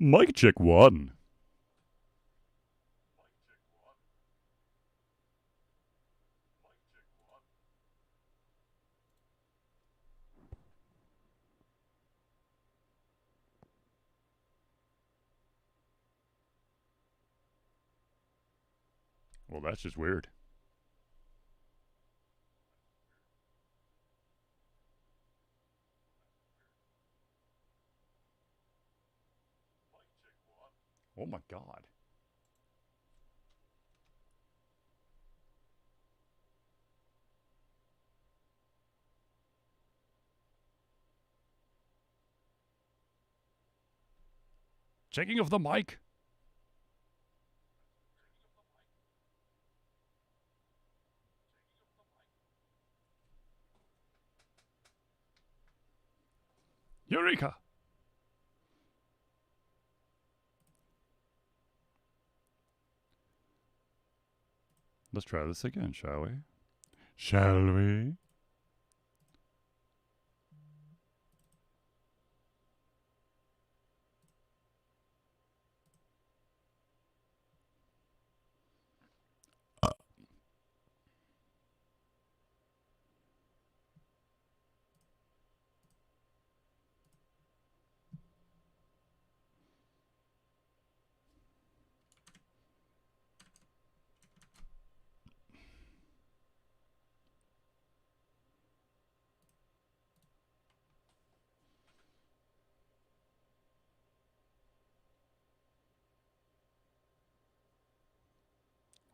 Mic check one. Well, that's just weird. Oh my god. Checking of the mic. Eureka! Let's try this again, shall we? Shall we?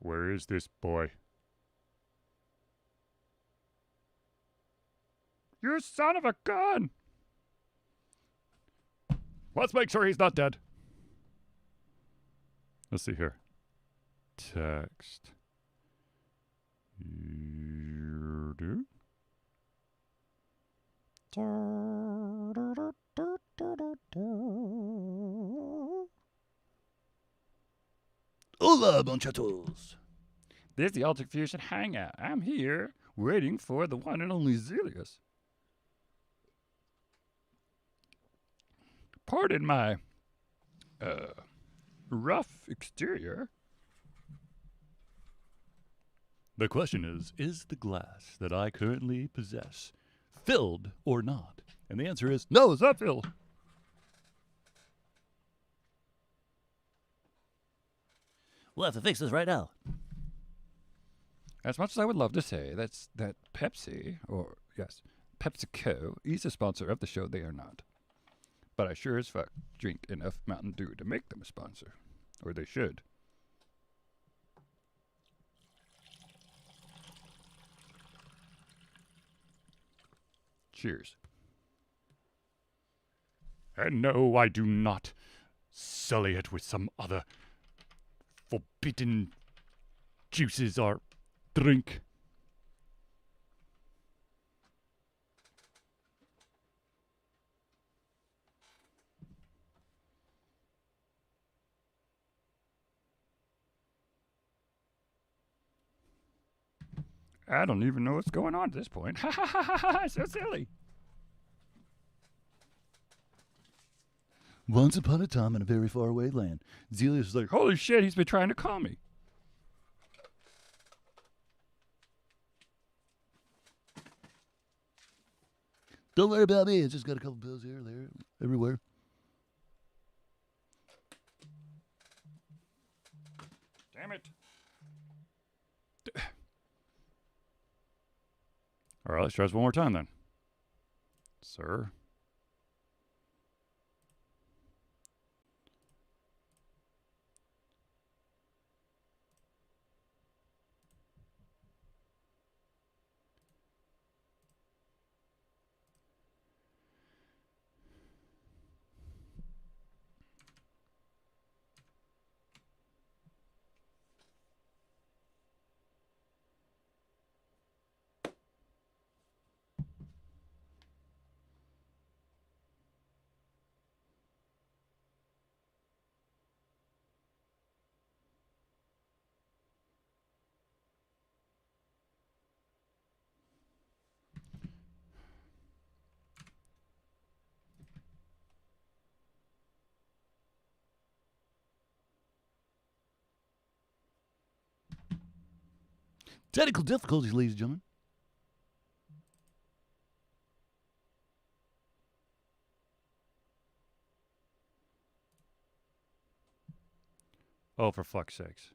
Where is this boy? You son of a gun! Let's make sure he's not dead. Let's see here. Text. You Hola, muchachos. This is the Altered Fusion Hangout. I'm here waiting for the one and only Zelius. Pardon my rough exterior. The question is the glass that I currently possess filled or not? And the answer is no, it's not filled. We'll have to fix this right now. As much as I would love to say that Pepsi, or yes, PepsiCo is a sponsor of the show, they are not. But I sure as fuck drink enough Mountain Dew to make them a sponsor. Or they should. Cheers. And no, I do not sully it with some other forbidden juices or drink. I don't even know what's going on at this point. Ha ha ha ha ha! So silly. Once upon a time in a very far away land, Zelius was like, Holy shit, he's been trying to call me. don't worry about me. It's just got a couple pills here, there, everywhere. Damn it. All right, let's try this one more time then. Sir. Technical difficulties, ladies and gentlemen. Oh, for fuck's sakes.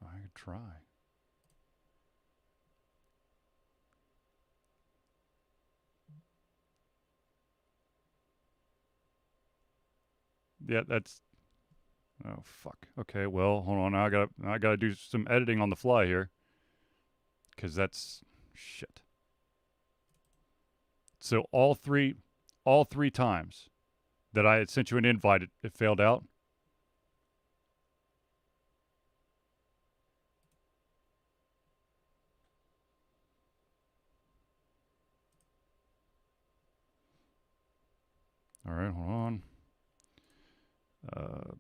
I could try. Yeah, that's... Oh, fuck. Okay, well, hold on. I gotta do some editing on the fly here. Because that's... Shit. So all three times that I had sent you an invite, it failed out. All right, hold on. Um,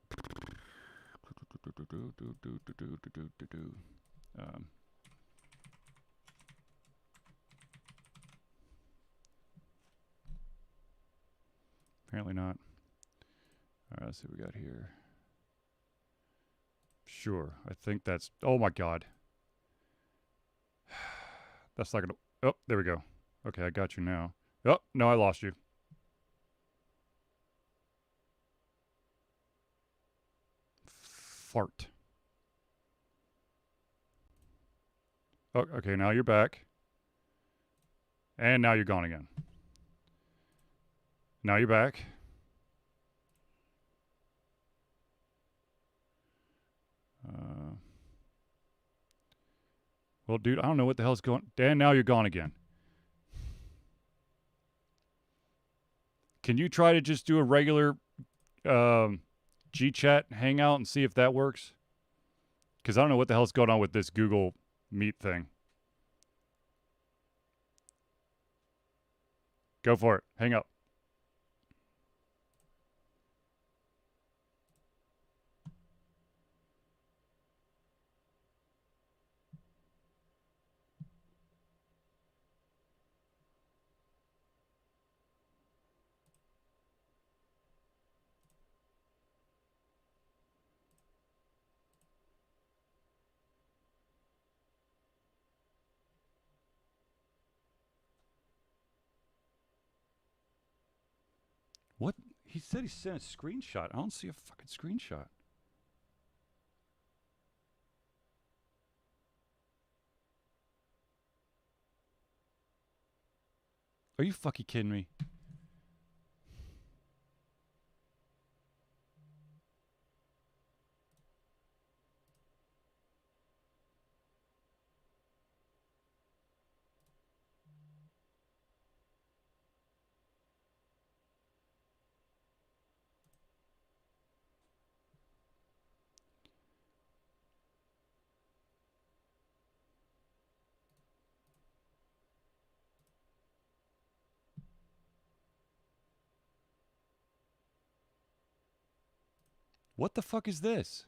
apparently not. All right, let's see what we got here. Sure, I think that's... Oh my god. That's not gonna... Oh, there we go. Okay, I got you now. Oh, no, I lost you. Fart. Oh, okay, now you're back. And now you're gone again. Now you're back. Well, dude, I don't know what the hell's going... And now you're gone again. Can you try to just do a regular G-Chat hangout and see if that works? Because I don't know what the hell's going on with this Google Meet thing. Go for it. Hang up. What? He said he sent a screenshot. I don't see a fucking screenshot. Are you fucking kidding me? What the fuck is this?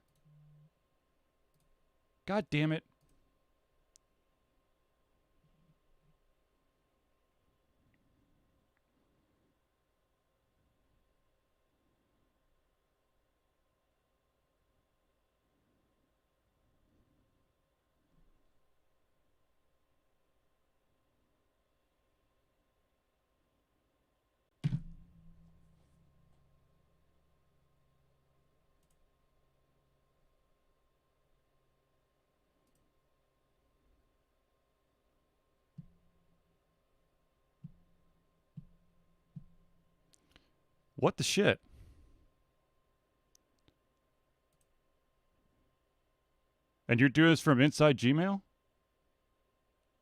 God damn it. What the shit? And you're doing this from inside Gmail?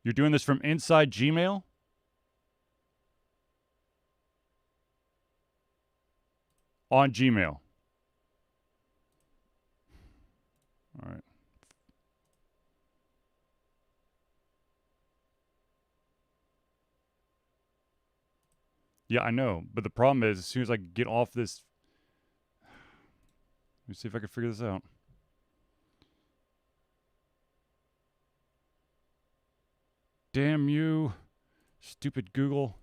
You're doing this from inside Gmail? On Gmail. All right. Yeah, I know. But the problem is, as soon as I get off this... Let me see if I can figure this out. Damn you, stupid Google.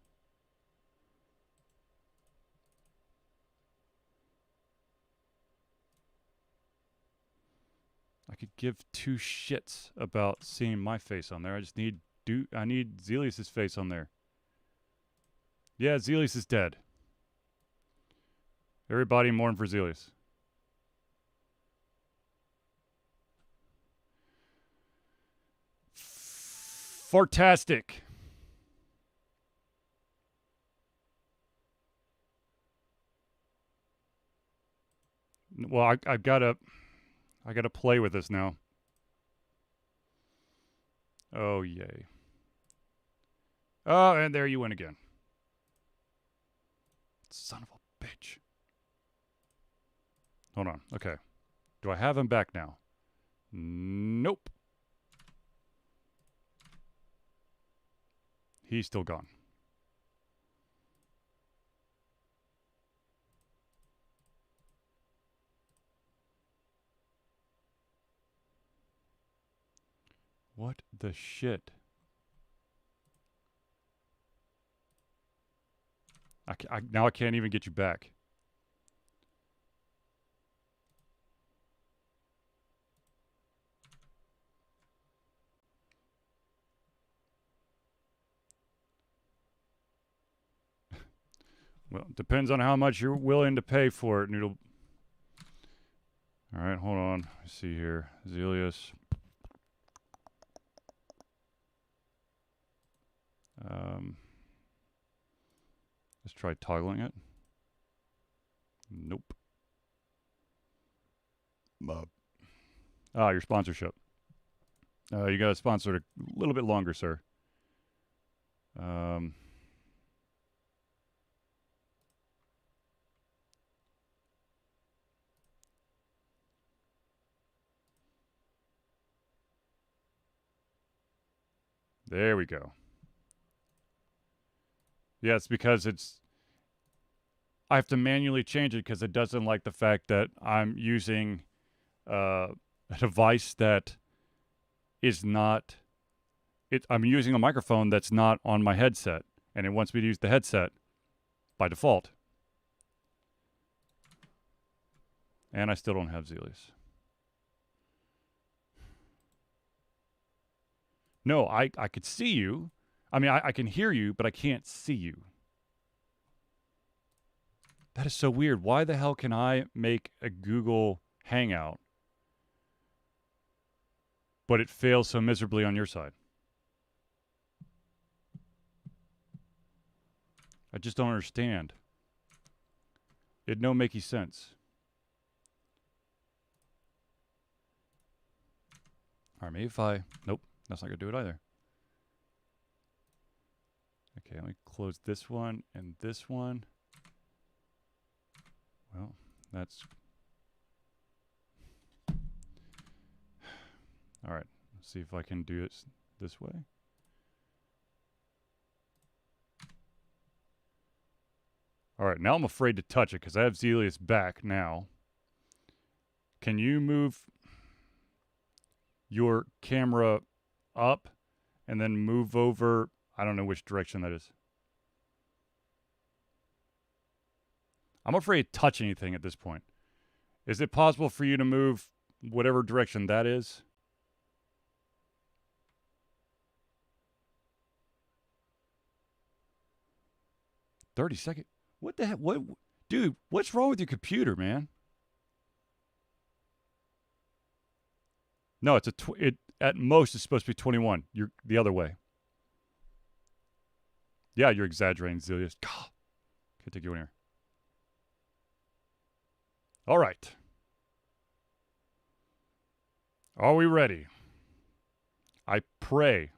could give two shits about seeing my face on there. I just need Zelius's face on there. Yeah, Zelius is dead. Everybody mourn for Zelius. Fantastic. Well, I gotta play with this now. Oh yay. Oh, and there you went again. Son of a bitch. Hold on. Okay. Do I have him back now? Nope. He's still gone. What the shit? Now I can't even get you back. Well, it depends on how much you're willing to pay for it, Noodle. All right, hold on. Let's see here. Zelius. Let's try toggling it. Nope. Your sponsorship. You got to sponsor it a little bit longer, sir. There we go. Yeah, it's because I have to manually change it because it doesn't like the fact that I'm using a device that is not. I'm using a microphone that's not on my headset, and it wants me to use the headset by default. And I still don't have Zelius. No, I could see you. I mean, I can hear you, but I can't see you. That is so weird. Why the hell can I make a Google Hangout, but it fails so miserably on your side? I just don't understand. It no makey sense. All right, maybe if I... Nope, that's not going to do it either. Okay, let me close this one and this one. Well, that's... All right, let's see if I can do it this way. All right, now I'm afraid to touch it because I have Zelius back now. Can you move your camera up and then move over? I don't know which direction that is. I'm afraid to touch anything at this point. Is it possible for you to move whatever direction that is? $30. What the heck? What, dude? What's wrong with your computer, man? No, it's it at most it's supposed to be 21. You're the other way. Yeah, you're exaggerating, Zelius. God, can't take you in here. All right. Are we ready? I pray.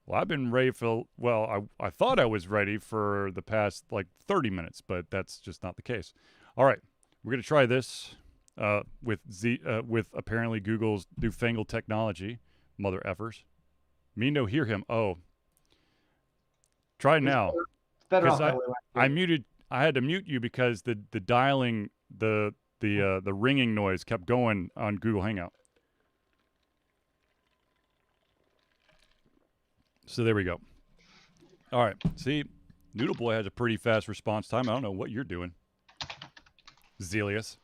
Well, I've been ready for, I thought I was ready for the past, 30 minutes, but that's just not the case. All right, we're going to try this with apparently Google's newfangled technology. Mother effers. Me no hear him. Oh. Try now. Because I had to mute you because the dialing, the ringing noise kept going on Google Hangout. So there we go. All right. See, Noodle Boy has a pretty fast response time. I don't know what you're doing, Zelius.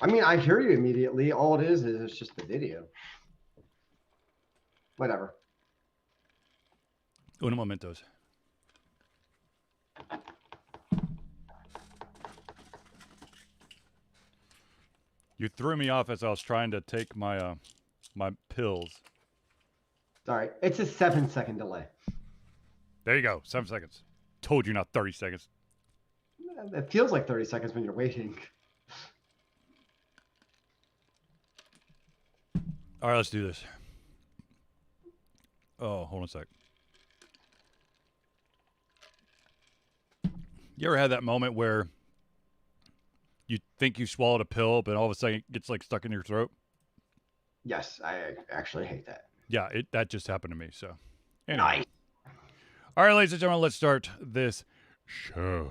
I mean, I hear you immediately. All it is it's just the video. Whatever. Uno momentos. You threw me off as I was trying to take my my pills. Sorry, it's a 7-second delay. There you go. 7 seconds. Told you not 30 seconds. It feels like 30 seconds when you're waiting. All right, let's do this. Oh, hold on a sec. You ever had that moment where you think you swallowed a pill, but all of a sudden it gets like stuck in your throat? Yes, I actually hate that. Yeah, that just happened to me. So, anyway. Nice. All right, ladies and gentlemen, let's start this show.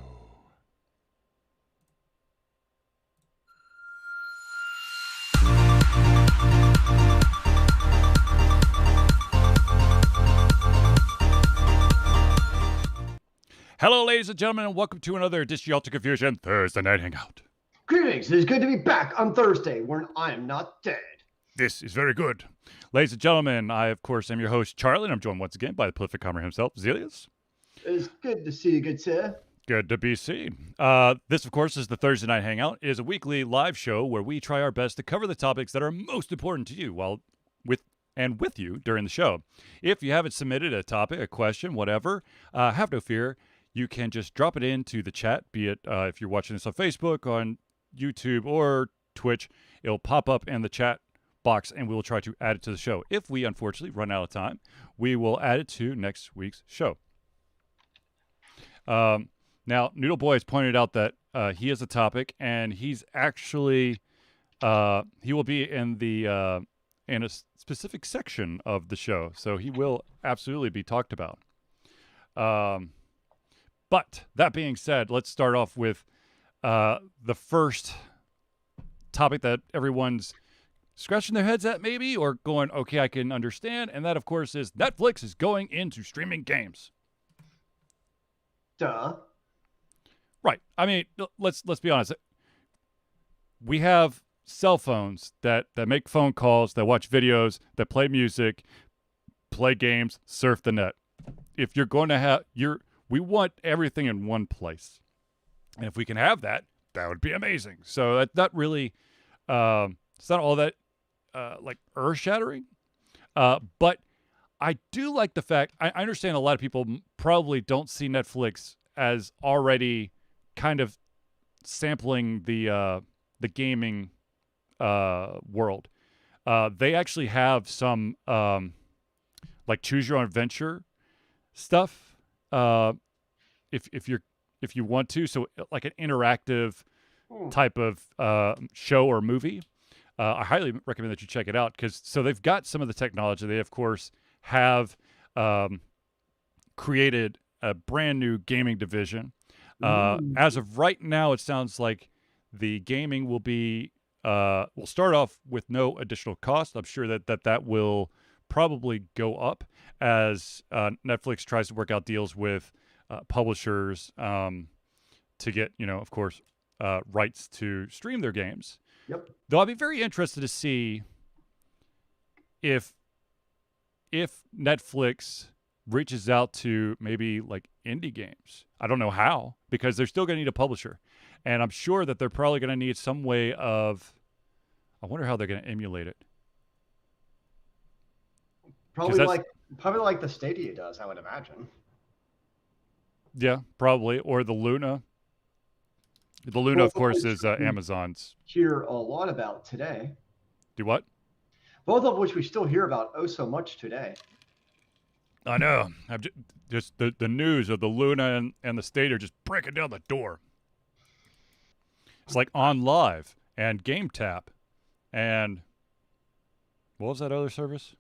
Hello, ladies and gentlemen, and welcome to another edition of Alta Confusion Thursday Night Hangout. Greetings. It's good to be back on Thursday when I am not dead. This is very good. Ladies and gentlemen, I, of course, am your host, Charlie, and I'm joined once again by the prolific comer himself, Zelius. It's good to see you, good sir. Good to be seen. This, of course, is the Thursday Night Hangout. It is a weekly live show where we try our best to cover the topics that are most important to you with you during the show. If you haven't submitted a topic, a question, whatever, have no fear. You can just drop it into the chat, be it if you're watching this on Facebook, on YouTube, or Twitch. It'll pop up in the chat box, and we will try to add it to the show. If we, unfortunately, run out of time, we will add it to next week's show. Now, Noodle Boy has pointed out that he has a topic, and he's actually he will be in the in a specific section of the show, so he will absolutely be talked about. But that being said, let's start off with the first topic that everyone's scratching their heads at, maybe, or going, okay, I can understand, and that, of course, is Netflix is going into streaming games. Duh. Right. I mean, let's be honest. We have cell phones that make phone calls, that watch videos, that play music, play games, surf the net. If you're going to have we want everything in one place. And if we can have that, that would be amazing. So that really it's not all that like earth-shattering. But I do like the fact, I understand a lot of people probably don't see Netflix as already kind of sampling the gaming world. They actually have some like choose your own adventure stuff. If you want to, so like an interactive type of show or movie. I highly recommend that you check it out because they've got some of the technology. They, of course, have created a brand new gaming division. As of right now, it sounds like the gaming will start off with no additional cost. I'm sure that will probably go up as Netflix tries to work out deals with publishers to get, of course, rights to stream their games. Yep. Though I'd be very interested to see if Netflix reaches out to maybe like indie games. I don't know how, because they're still going to need a publisher. And I'm sure that they're probably going to need some way of, I wonder how they're going to emulate it. Probably like the Stadia does, I would imagine. Yeah, probably. Or the Luna. The Luna, of course, is Amazon's. Hear a lot about today. Do what? Both of which we still hear about so much today. I know. Just the news of the Luna and the State are just breaking down the door. It's like On Live and Game Tap and what was that other service?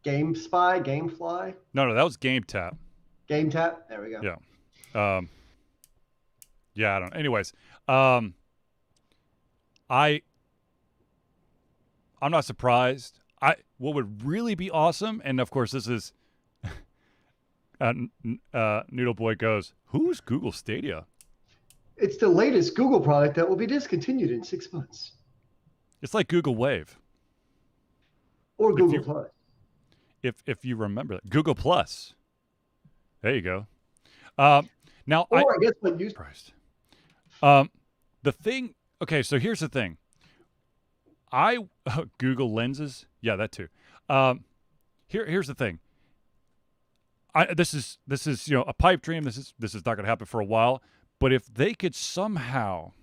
GameSpy, GameFly? No, that was Game Tap. Game Tap? There we go. Yeah. Yeah, I don't know. Anyways, I'm not surprised. What would really be awesome, and of course this is Noodle Boy goes, who's Google Stadia? It's the latest Google product that will be discontinued in 6 months. It's like Google Wave. Or If Google you Plus. if you remember that. Google Plus. There you go. Now I Or I guess what you Christ. The thing. Okay, so here's the thing. Google Lenses. Yeah, that too. Here's the thing. This is a pipe dream. This is not going to happen for a while. But if they could somehow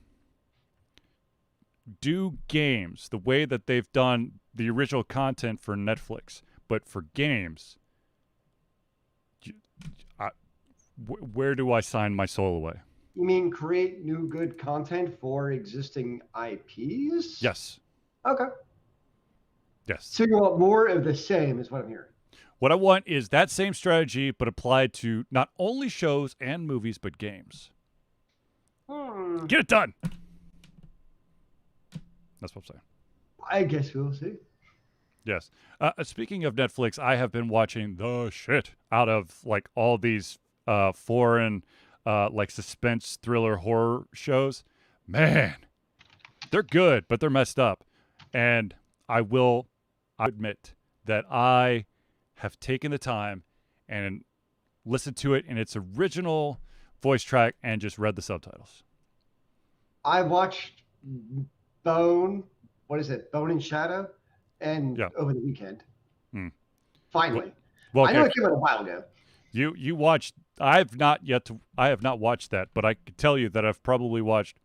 do games the way that they've done the original content for Netflix, but for games, where do I sign my soul away? You mean create new good content for existing IPs? Yes. Okay. Yes. So you want more of the same is what I'm hearing. What I want is that same strategy, but applied to not only shows and movies, but games. Get it done. That's what I'm saying. I guess we'll see. Yes. Speaking of Netflix, I have been watching the shit out of like all these foreign like suspense, thriller, horror shows. Man, they're good, but they're messed up. And I admit that I have taken the time and listened to it in its original voice track and just read the subtitles. I watched Bone and Shadow, and over the weekend. Finally. Well, I know it came out a while ago. You watched. I have not watched that, but I could tell you that I've probably watched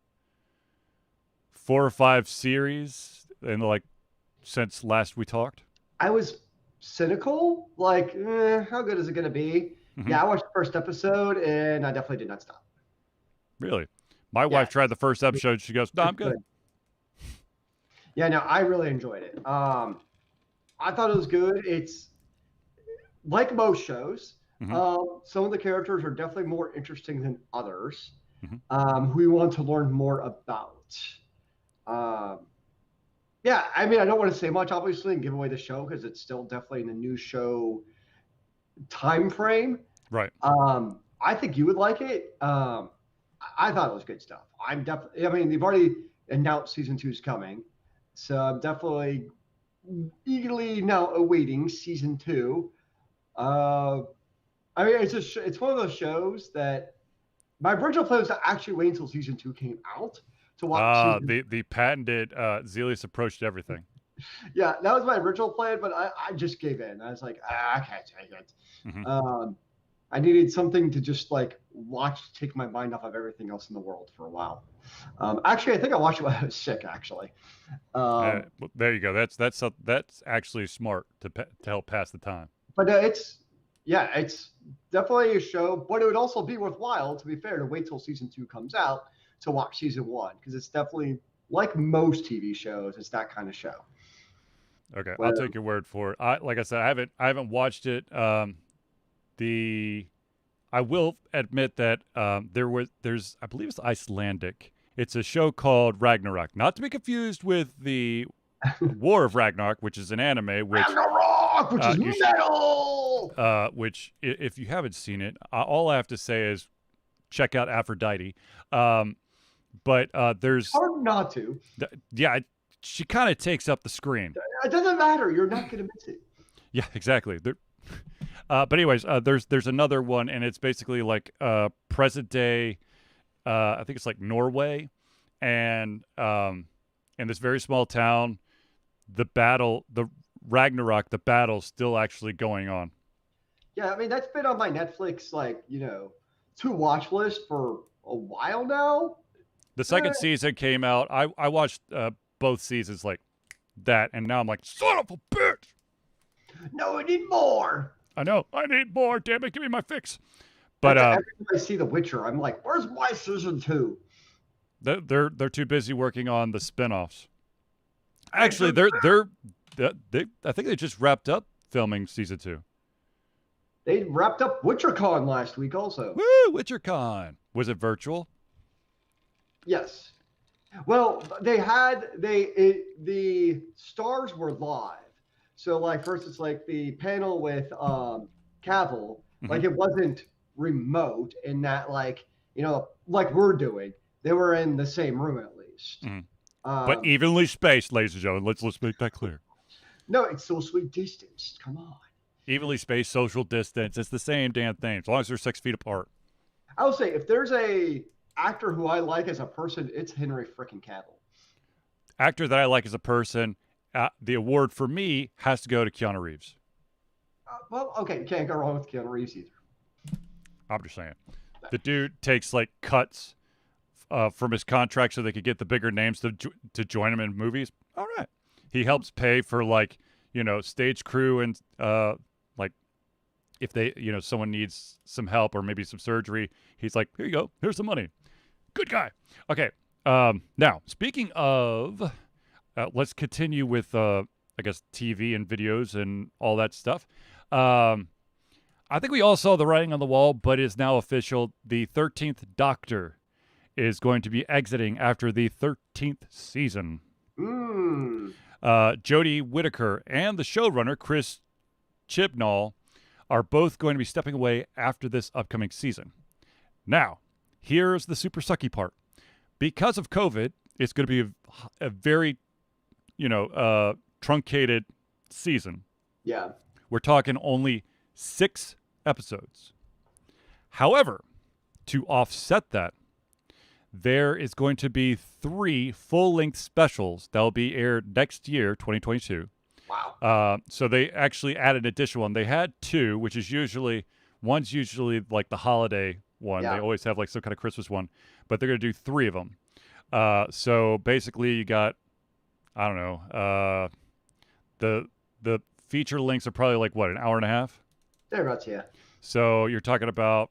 4 or 5 series since last we talked. I was cynical, like, how good is it going to be? Mm-hmm. Yeah, I watched the first episode, and I definitely did not stop. Really? My wife tried the first episode. She goes, "No, I'm good." Yeah, no, I really enjoyed it. I thought it was good. It's like most shows. Mm-hmm. Some of the characters are definitely more interesting than others, who we want to learn more about. Yeah, I mean, I don't want to say much, obviously, and give away the show because it's still definitely in the new show time frame. Right. I think you would like it. I thought it was good stuff. I mean, they've already announced season 2 is coming, so I'm definitely eagerly now awaiting season 2. I mean, it's one of those shows that my original plan was to actually wait until season 2 came out to watch. The patented Zelius approach to everything. Yeah, that was my original plan, but I just gave in. I was like, I can't take it. Mm-hmm. I needed something to just like watch, take my mind off of everything else in the world for a while. Actually, I think I watched it when I was sick. Actually, well, there you go. That's actually smart to help pass the time. But it's definitely a show. But it would also be worthwhile, to be fair, to wait till season 2 comes out to watch season 1 because it's definitely like most TV shows. It's that kind of show. Okay, I'll take your word for it. Like I said, I haven't watched it. I will admit that there's I believe it's Icelandic. It's a show called Ragnarok, not to be confused with the War of Ragnarok, which is an anime. Which is metal. Which, if you haven't seen it, all I have to say is check out Aphrodite. But there's hard not to. She kind of takes up the screen. It doesn't matter. You're not going to miss it. Yeah, exactly. But anyways, there's another one, and it's basically like present day. I think it's like Norway, and in this very small town, the Ragnarok, the battle's still actually going on. Yeah, I mean that's been on my Netflix to watch list for a while now. The second season came out. I watched both seasons like that, and now I'm like, son of a bitch. No, I need more. I know. I need more. Damn it, give me my fix. But every time I see The Witcher, I'm like, where's my season 2? They're too busy working on the spinoffs. Actually, I think they just wrapped up filming season 2. They wrapped up WitcherCon last week also. Woo, WitcherCon. Was it virtual? Yes. Well, the stars were live. So like first it's like the panel with Cavill, like it wasn't remote in that like we're doing. they were in the same room at least. Mhm. Um, But evenly spaced, ladies and gentlemen. Let's make that clear. no, it's socially distanced. Come on. Evenly spaced, social distance. It's the same damn thing. As long as they're 6 feet apart. I will say, if there's a actor who I like as a person, it's Henry freaking Cavill. Actor that I like as a person, the award for me has to go to Keanu Reeves. Well, okay, you can't go wrong with Keanu Reeves either. I'm just saying. The dude takes like cuts from his contract so they could get the bigger names to join him in movies. All right. He helps pay for like, stage crew and like if they, someone needs some help or maybe some surgery, he's like, here you go. Here's the money. Good guy. Okay. Now, speaking of, let's continue with, I guess, TV and videos and all that stuff. I think we all saw the writing on the wall, but it's now official. The 13th Doctor is going to be exiting after the 13th season. Jodie Whittaker and the showrunner, Chris Chibnall, are both going to be stepping away after this upcoming season. Now, here's the super sucky part. Because of COVID, it's going to be a very, truncated season. Yeah. We're talking only 6 episodes. However, to offset that, there is going to be 3 full-length specials that will be aired next year, 2022. Wow. So they actually added an additional one. They had 2, which is one's usually like the holiday one. Yeah. They always have like some kind of Christmas one, but they're going to do 3 of them. So basically you got, I don't know, the feature lengths are probably like what, an hour and a half? Thereabouts, yeah. So you're talking about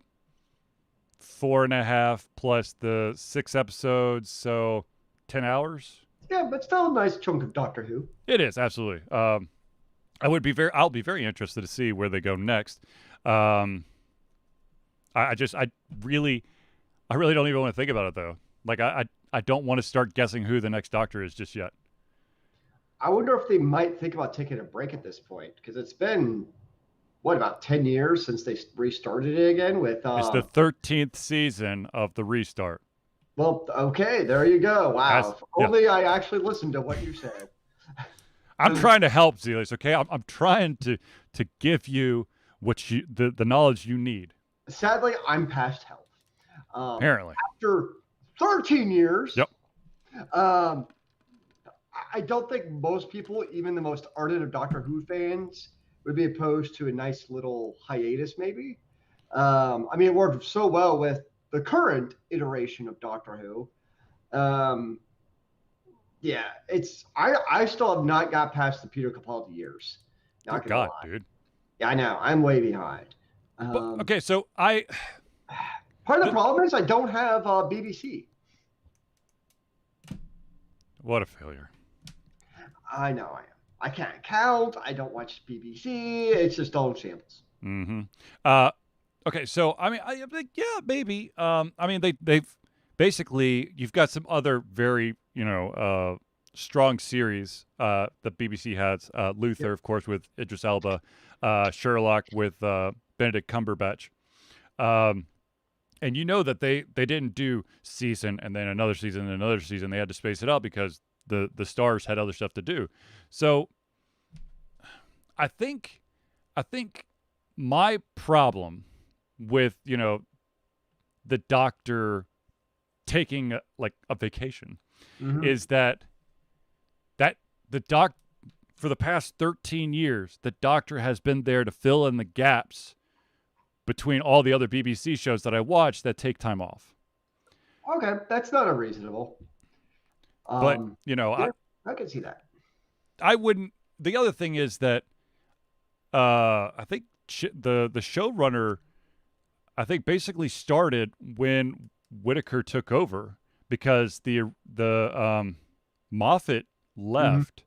4.5 plus the 6 episodes, so 10 hours. Yeah, but still a nice chunk of Doctor Who. It is, absolutely. I'll be very interested to see where they go next. I really don't even want to think about it though. Like I don't want to start guessing who the next Doctor is just yet. I wonder if they might think about taking a break at this point, because it's been about 10 years since they restarted it again with. It's the 13th season of the restart. Well, okay, there you go. Wow. Only I actually listened to what you said. I'm trying to help, Zelius, okay? I'm trying to give you the knowledge you need. Sadly, I'm past help. Apparently. After 13 years. Yep. I don't think most people, even the most ardent of Doctor Who fans, would be opposed to a nice little hiatus, maybe. I mean, it worked so well with the current iteration of Doctor Who. Yeah, I still have not got past the Peter Capaldi years. Good God, dude. Yeah, I know. I'm way behind. Okay, so part of the problem is I don't have BBC. What a failure. I know I am. I can't count. I don't watch BBC. It's just all in shambles. Mm-hmm. Okay, so I mean, I think yeah, maybe. I mean, they've basically you've got some other very strong series that BBC has. Luther, of course, with Idris Elba. Sherlock with Benedict Cumberbatch. And you know that they didn't do season and then another season and another season. They had to space it out because the stars had other stuff to do. So I think my problem with, the Doctor taking like a vacation is that the for the past 13 years, the Doctor has been there to fill in the gaps between all the other BBC shows that I watch that take time off. Okay, that's not unreasonable. But, yeah, I can see that. I wouldn't. The other thing is that I think the showrunner, I think, basically started when Whittaker took over because the Moffat left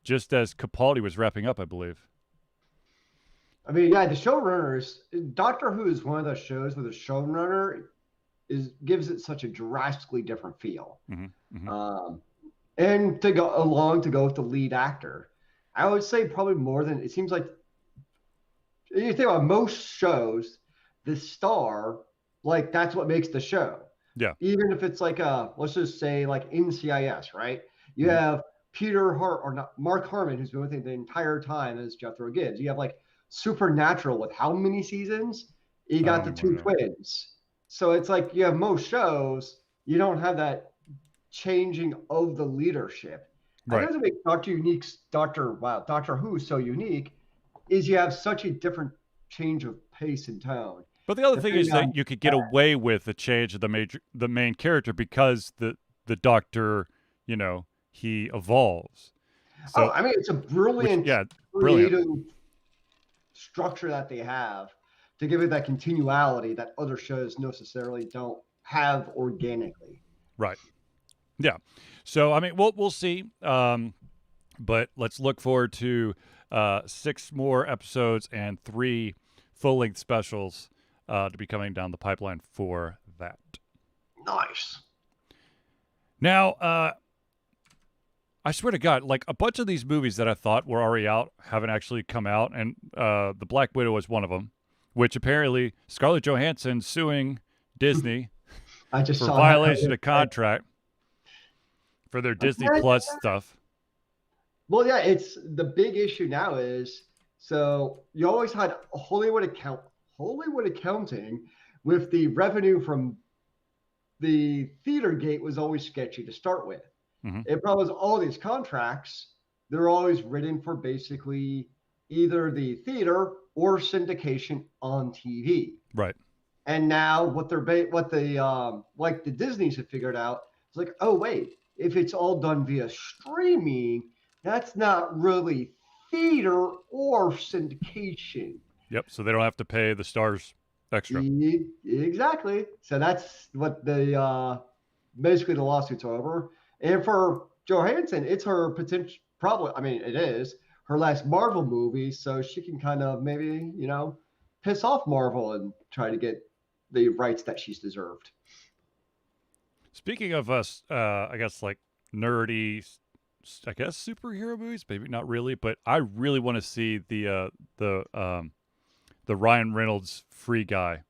just as Capaldi was wrapping up, I believe. I mean, yeah, the showrunners. Doctor Who is one of those shows where the showrunner gives it such a drastically different feel. And to go with the lead actor, I would say probably more than it seems like. You think about most shows, the star, like that's what makes the show. Yeah. Even if it's like let's just say like NCIS, right? You Mhm. have Peter Hart or not Mark Harmon, who's been with it the entire time as Jethro Gibbs. You have like Supernatural with how many seasons? You I got don't the even want two to know. twins. So it's like you have most shows, you don't have that changing of the leadership. And Right. that's what makes Doctor Who so unique is you have such a different change of pace and tone. But the other thing Depending is that on you could get away with the change of the main character because the Doctor, he evolves. oh, So, I mean, it's a which, brilliant yeah, brilliant. creative structure that they have to give it that continuality that other shows necessarily don't have organically. Right. Yeah. So, I mean, we'll see. But let's look forward to 6 more episodes and 3 full length specials to be coming down the pipeline for that. Nice. Now, I swear to God, like a bunch of these movies that I thought were already out haven't actually come out, and The Black Widow was one of them, which apparently Scarlett Johansson suing Disney I just for saw that violation earlier of today. contract for their Disney Okay. Plus stuff. Well, yeah, it's the big issue now is so you always had Hollywood accounting with the revenue from the theater gate was always sketchy to start with. Hmm. It probably was all these contracts, they're always written for basically either the theater or syndication on TV. Right. And now what the like the Disney's have figured out is like, oh wait, if it's all done via streaming, that's not really theater or syndication. Yep. So they don't have to pay the stars extra. Exactly. So that's what the basically the lawsuits are over. And for Johansson, it's her potential probably. I mean, it is her last Marvel movie, so she can kind of maybe piss off Marvel and try to get the rights that she's deserved. Speaking of us, I guess like nerdy, I guess superhero movies, maybe not really, but I really want to see the Ryan Reynolds Free Guy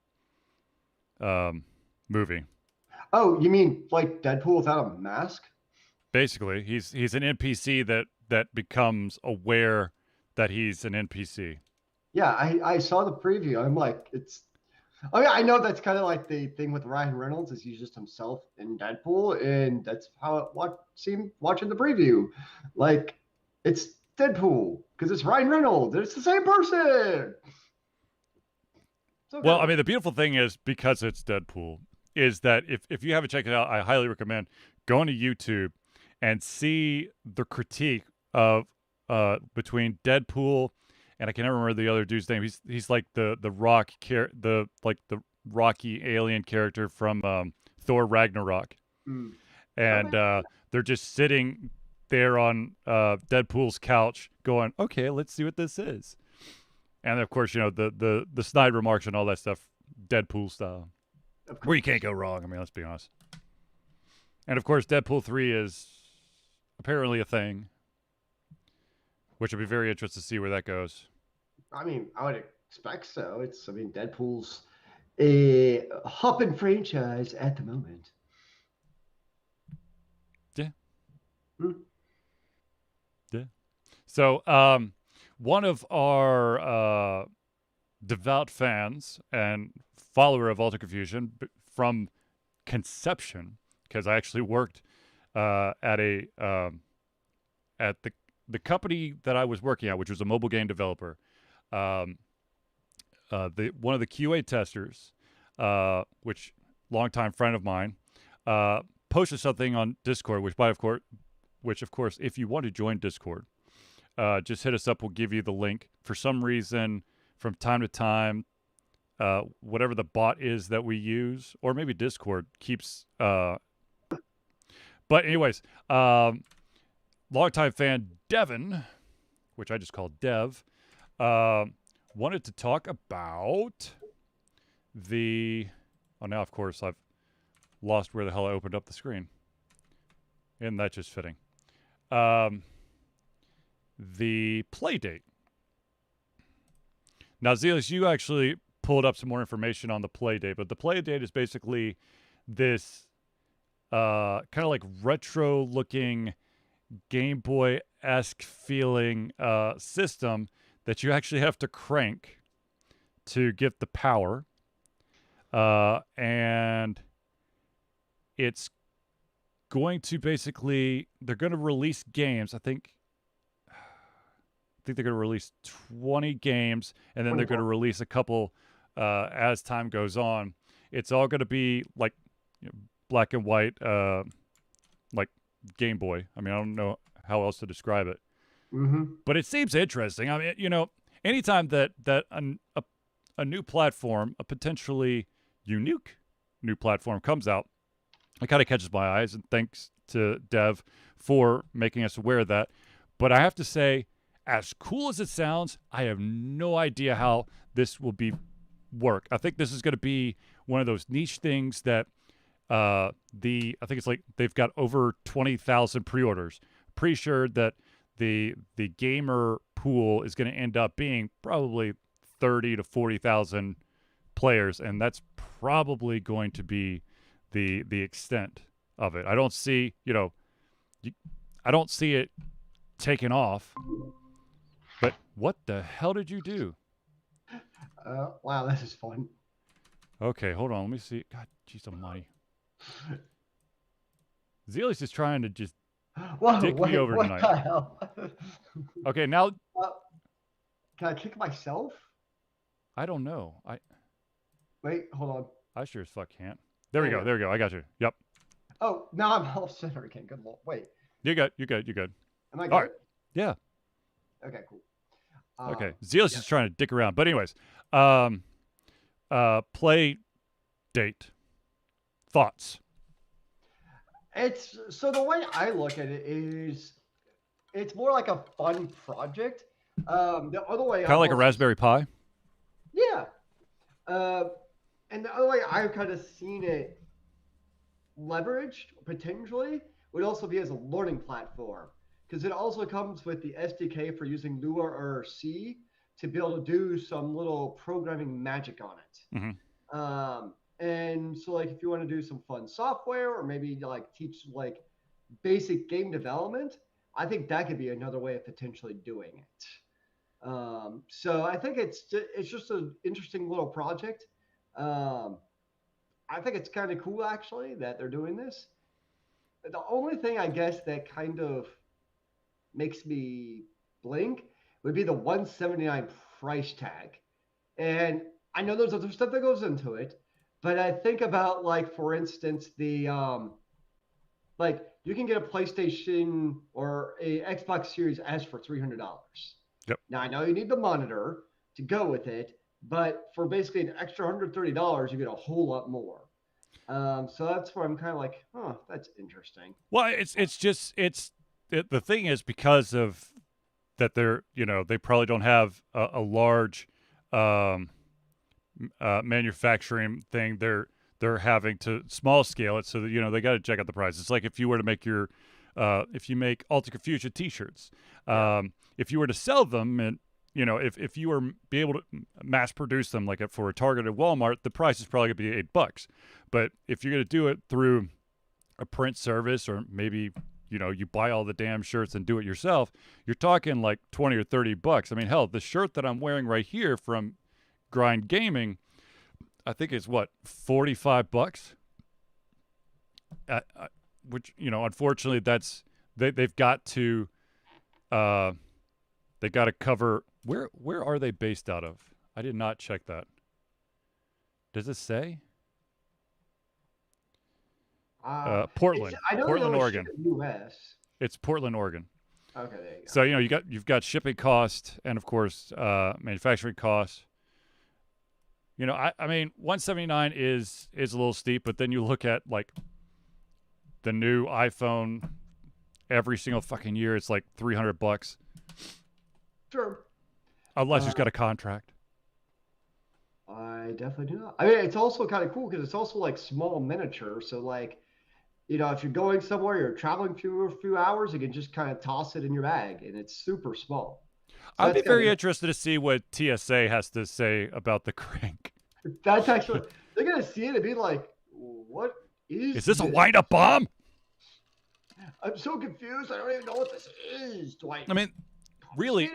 movie. Oh, you mean like Deadpool without a mask? Basically, he's an NPC that becomes aware that he's an NPC. Yeah, I saw the preview. I'm like, it's. Oh yeah, I know that's kind of like the thing with Ryan Reynolds is he's just himself in Deadpool, and that's how it seemed watching the preview. Like, it's Deadpool because it's Ryan Reynolds. It's the same person. So Well, I good. mean, the beautiful thing is because it's Deadpool, is that if you haven't checked it out, I highly recommend going to YouTube and see the critique of between Deadpool and I can never remember the other dude's name. He's like the the rocky alien character from Thor Ragnarok, Mm. and Okay. they're just sitting there on Deadpool's couch, going, "Okay, let's see what this is." And of course, the snide remarks and all that stuff, Deadpool style, Of where you course. can't go wrong. I mean, let's be honest. And of course, Deadpool 3 is apparently a thing, which would be very interesting to see where that goes. I mean, I would expect so. I mean, Deadpool's a hopping franchise at the moment. Yeah. Hmm. Yeah. So, one of our devout fans and follower of Alter Confusion from conception, because I actually worked at a at the company that I was working at, which was a mobile game developer. Um, the one of the QA testers, which longtime friend of mine, posted something on Discord, which of course, if you want to join Discord, just hit us up. We'll give you the link. For some reason, from time to time, whatever the bot is that we use, or maybe Discord keeps. But anyways, longtime fan Devin, which I just called Dev, wanted to talk about the. Oh, now of course I've lost where the hell I opened up the screen. Isn't that just fitting? The play date. Now, Zealous, you actually pulled up some more information on the play date, but the play date is basically this kind of like retro looking Game Boy esque feeling system that you actually have to crank to get the power. And it's going to basically, they're going to release games. I think they're going to release 20 games, and then they're going to 24. release a couple as time goes on. It's all going to be like black and white, like Game Boy. I mean, I don't know how else to describe it, but it seems interesting. I mean, anytime that a new platform, a potentially unique new platform comes out, it kind of catches my eyes, and thanks to Dev for making us aware of that. But I have to say, as cool as it sounds, I have no idea how this will work. I think this is going to be one of those niche things that I think it's like they've got over 20,000 pre-orders. Pretty sure that the gamer pool is going to end up being probably 30 to 40,000 players, and that's probably going to be the extent of it. I don't see, I don't see it taking off. But what the hell did you do? Wow, this is fun. Okay, hold on. Let me see. God, jeez almighty. Zealous is trying to just Whoa, dick me over what tonight. the hell? Okay, now Can I kick myself? I don't know. Wait, hold on. I sure as fuck can't. There we go. There we go. I got you. Yep. Oh, now I'm off center again. Good lord. Wait, You're good. You're good. You're good. am I good? All right. Yeah. Okay, cool. Okay. Zealous yeah. is trying to dick around. But anyways, play date. Thoughts. It's so the way I look at it is, it's more like a fun project. The other way, Kind of like a Raspberry Pi. Yeah. And the other way I've kind of seen it leveraged potentially would also be as a learning platform, because it also comes with the SDK for using Lua or C to be able to do some little programming magic on it. Mm-hmm. And so like if you want to do some fun software or maybe like teach like basic game development, I think that could be another way of potentially doing it. So I think it's just an interesting little project. I think it's kind of cool actually that they're doing this. The only thing I guess that kind of makes me blink would be the 179 price tag. And I know there's other stuff that goes into it, but I think about like for instance the like you can get a PlayStation or a Xbox Series S for $300. Yep. Now I know you need the monitor to go with it, but for basically an extra $130, you get a whole lot more. So that's where I'm kind of like, huh, that's interesting. Well, the thing is, because of that, they probably don't have a large manufacturing thing. They're having to small scale it, so that they got to check out the price. It's like if you were to make if you make Alta Confusion t-shirts, if you were to sell them, and if you were be able to mass produce them like for a Target or Walmart, the price is probably gonna be $8. But if you're gonna do it through a print service, or maybe you buy all the damn shirts and do it yourself, you're talking like $20 or $30. I mean, hell, the shirt that I'm wearing right here from Grind Gaming, I think is what, $45. Which unfortunately, they've got to cover. Where are they based out of? I did not check that. Does it say? Portland. I know Portland, Oregon. U.S. It's Portland, Oregon. Okay, there you go. So you've got shipping cost and of course manufacturing costs. I mean, 179 is a little steep, but then you look at like the new iPhone every single fucking year, it's like $300. Sure. Unless you've got a contract. I definitely do not. I mean, it's also kind of cool because it's also like small miniature. So like, if you're going somewhere, you're traveling for a few hours, you can just kind of toss it in your bag, and it's super small. So I'd be very interested to see what TSA has to say about the crank. That's actually, they're gonna see it and be like, what Is this a wind-up bomb? I'm so confused. I don't even know what this is. I mean, really,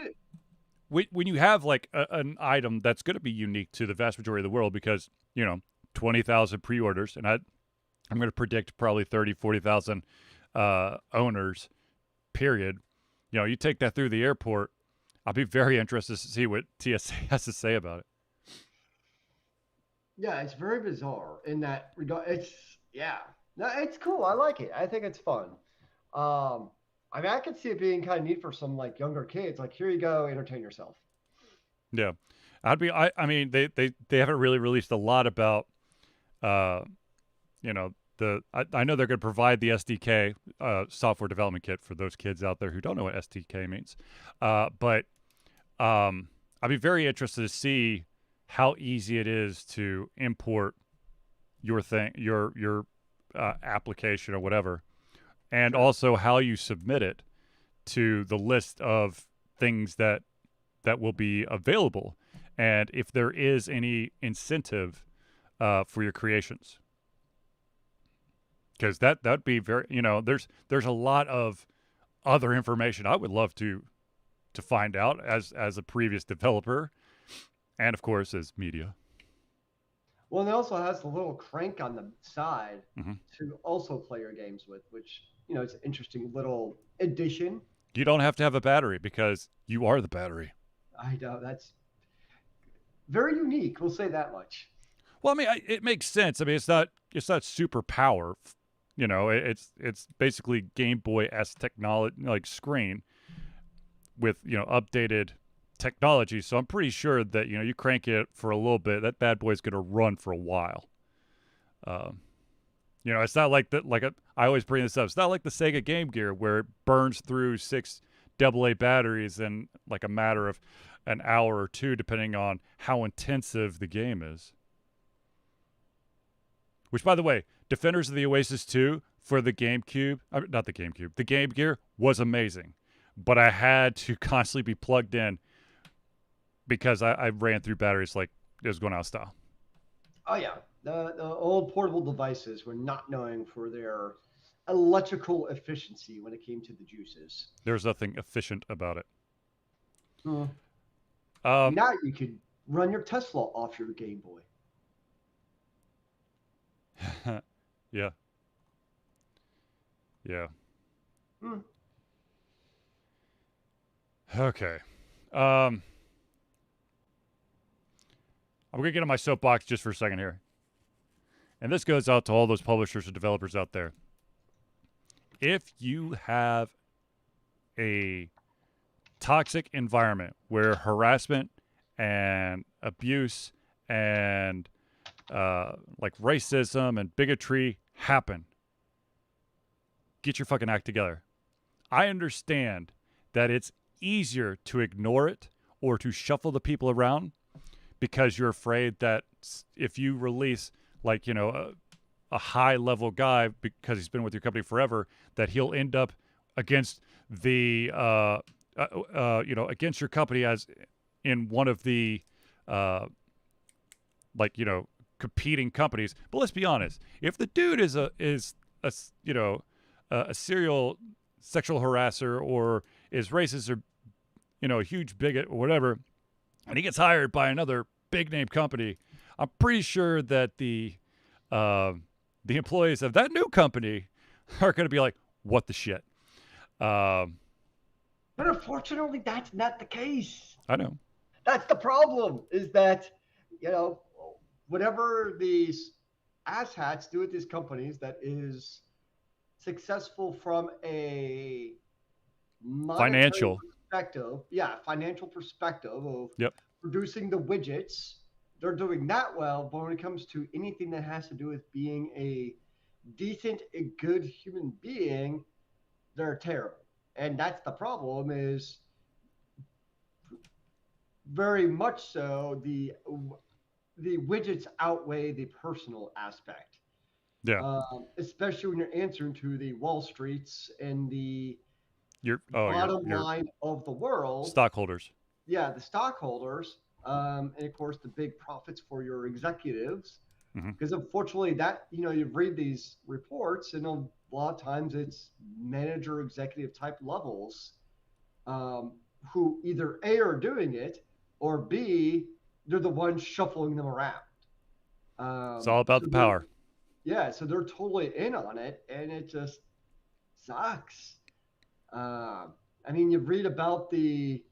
when you have like an item that's going to be unique to the vast majority of the world, because 20,000 pre-orders, and I'm going to predict probably 30, 40,000 owners. Period. You take that through the airport. I'll be very interested to see what TSA has to say about it. Yeah, it's very bizarre in that regard. No, it's cool. I like it. I think it's fun. I mean, I could see it being kind of neat for some like younger kids. Like, here you go, entertain yourself. Yeah, I mean, they haven't really released a lot about, I know they're going to provide the SDK, software development kit, for those kids out there who don't know what SDK means. But I'd be very interested to see how easy it is to import your application or whatever, and also how you submit it to the list of things that will be available, and if there is any incentive for your creations. Because that'd be very, there's a lot of other information I would love to find out as a previous developer, and of course as media. Well, and it also has the little crank on the side Mm-hmm. to also play your games with, which it's an interesting little addition. You don't have to have a battery because you are the battery. I know that's very unique. We'll say that much. Well, I mean, it makes sense. I mean, it's not super power. It's basically Game Boy-esque technology, like screen, with updated technology. So I'm pretty sure that you crank it for a little bit, that bad boy's gonna run for a while. It's not like that. I always bring this up. It's not like the Sega Game Gear where it burns through 6 AA batteries in like a matter of an hour or two, depending on how intensive the game is. Which, by the way, Defenders of the Oasis 2 for the GameCube, not the GameCube, the Game Gear was amazing. But I had to constantly be plugged in because I ran through batteries like it was going out of style. Oh, yeah. The old portable devices were not known for their electrical efficiency when it came to the juices. There's nothing efficient about it. Now you could run your Tesla off your Game Boy. Yeah. Yeah. Okay. I'm going to get on my soapbox just for a second here. And this goes out to all those publishers and developers out there. If you have a toxic environment where harassment and abuse and like racism and bigotry happen, get your fucking act together. I understand that it's easier to ignore it or to shuffle the people around because you're afraid that if you release like, a high level guy because he's been with your company forever, that he'll end up against the, against your company as in one of the, competing companies. But let's be honest, if the dude is a serial sexual harasser or is racist or a huge bigot or whatever, and he gets hired by another big name company, I'm pretty sure that the employees of that new company are going to be like, what the shit? But unfortunately, that's not the case. I know. That's the problem, is that, whatever these asshats do at these companies that is successful from a financial perspective, financial perspective of yep. producing the widgets, they're doing that well. But when it comes to anything that has to do with being a decent, a good human being, they're terrible. And that's the problem, is very much so the widgets outweigh the personal aspect. Yeah. Especially when you're answering to the Wall Streets and the your line of the world. Stockholders. Yeah, the stockholders. And of course, the big profits for your executives. Because unfortunately, that you read these reports, and a lot of times it's manager, executive type levels who either A are doing it, or B they're the ones shuffling them around. It's all about So the power. yeah, so they're totally in on it, and it just sucks. I mean, you read about the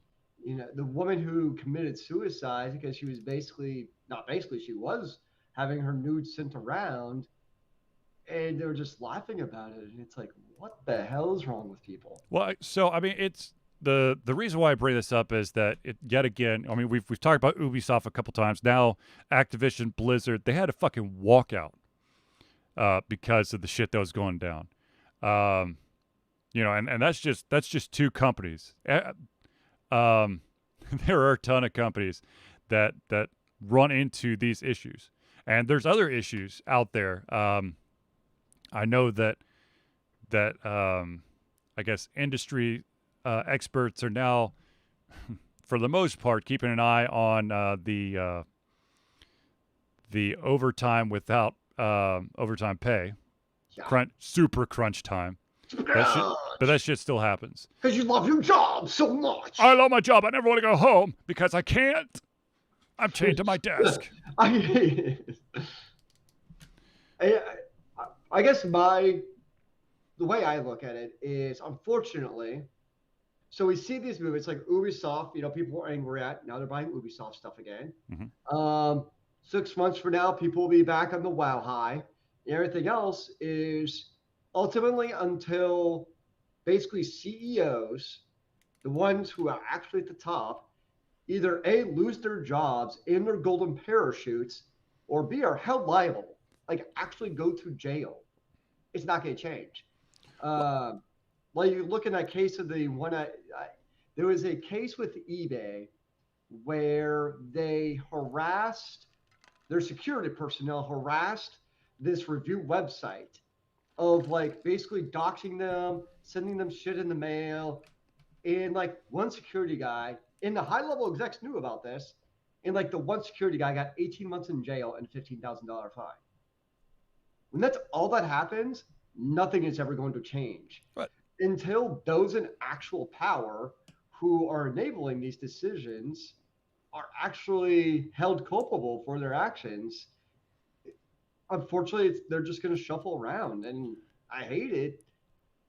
woman who committed suicide because she was basically not basically she was having her nudes sent around, and they were just laughing about it, and it's like, what the hell is wrong with people? Well, so I mean, it's the reason why I bring this up is that it yet again. I mean, we've talked about Ubisoft a couple times now. Activision, Blizzard, they had a fucking walkout because of the shit that was going down. And that's just two companies. There are a ton of companies that run into these issues, and there's other issues out there. I know that I guess industry experts are now, for the most part, keeping an eye on the overtime without overtime pay, Yeah. super crunch time. But that shit still happens. Because you love your job so much. I love my job. I never want to go home because I can't. I'm chained to my desk. I, I, I guess the way I look at it is, unfortunately, so we see these movies like Ubisoft. People are angry at now they're buying Ubisoft stuff again. Mhm. 6 months from now, people will be back on the WoW high. Everything else is ultimately until basically CEOs, the ones who are actually at the top, either A, lose their jobs in their golden parachutes, or B, are held liable, like actually go to jail. It's not going to change. Like you look in that case of the one, there was a case with eBay where they harassed their security personnel, harassed this review website of like basically doxing them, sending them shit in the mail. And like one security guy, and the high level execs knew about this. And like the one security guy got 18 months in jail and a $15,000 fine. When that's all that happens, nothing is ever going to change. Right. Until those in actual power who are enabling these decisions are actually held culpable for their actions, unfortunately, they're just going to shuffle around. And I hate it,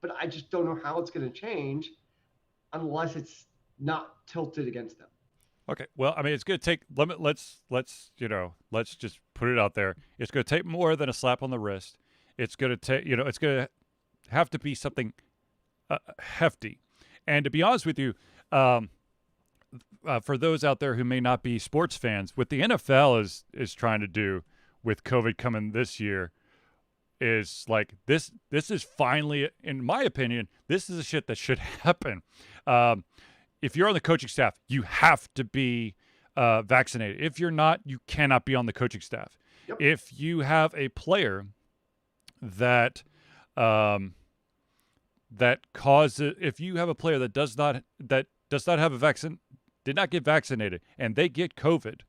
but I just don't know how it's going to change unless it's not tilted against them. Okay. Well, I mean, it's going to take. Let's just put it out there. It's going to take more than a slap on the wrist. It's going to take. It's going to have to be something hefty. And to be honest with you, for those out there who may not be sports fans, what the NFL is trying to do with COVID coming this year is like this is finally, in my opinion, this is a shit that should happen. If you're on the coaching staff, you have to be vaccinated. If you're not, you cannot be on the coaching staff. Yep. If you have a player that if you have a player that does not have a vaccine, did not get vaccinated, and they get COVID,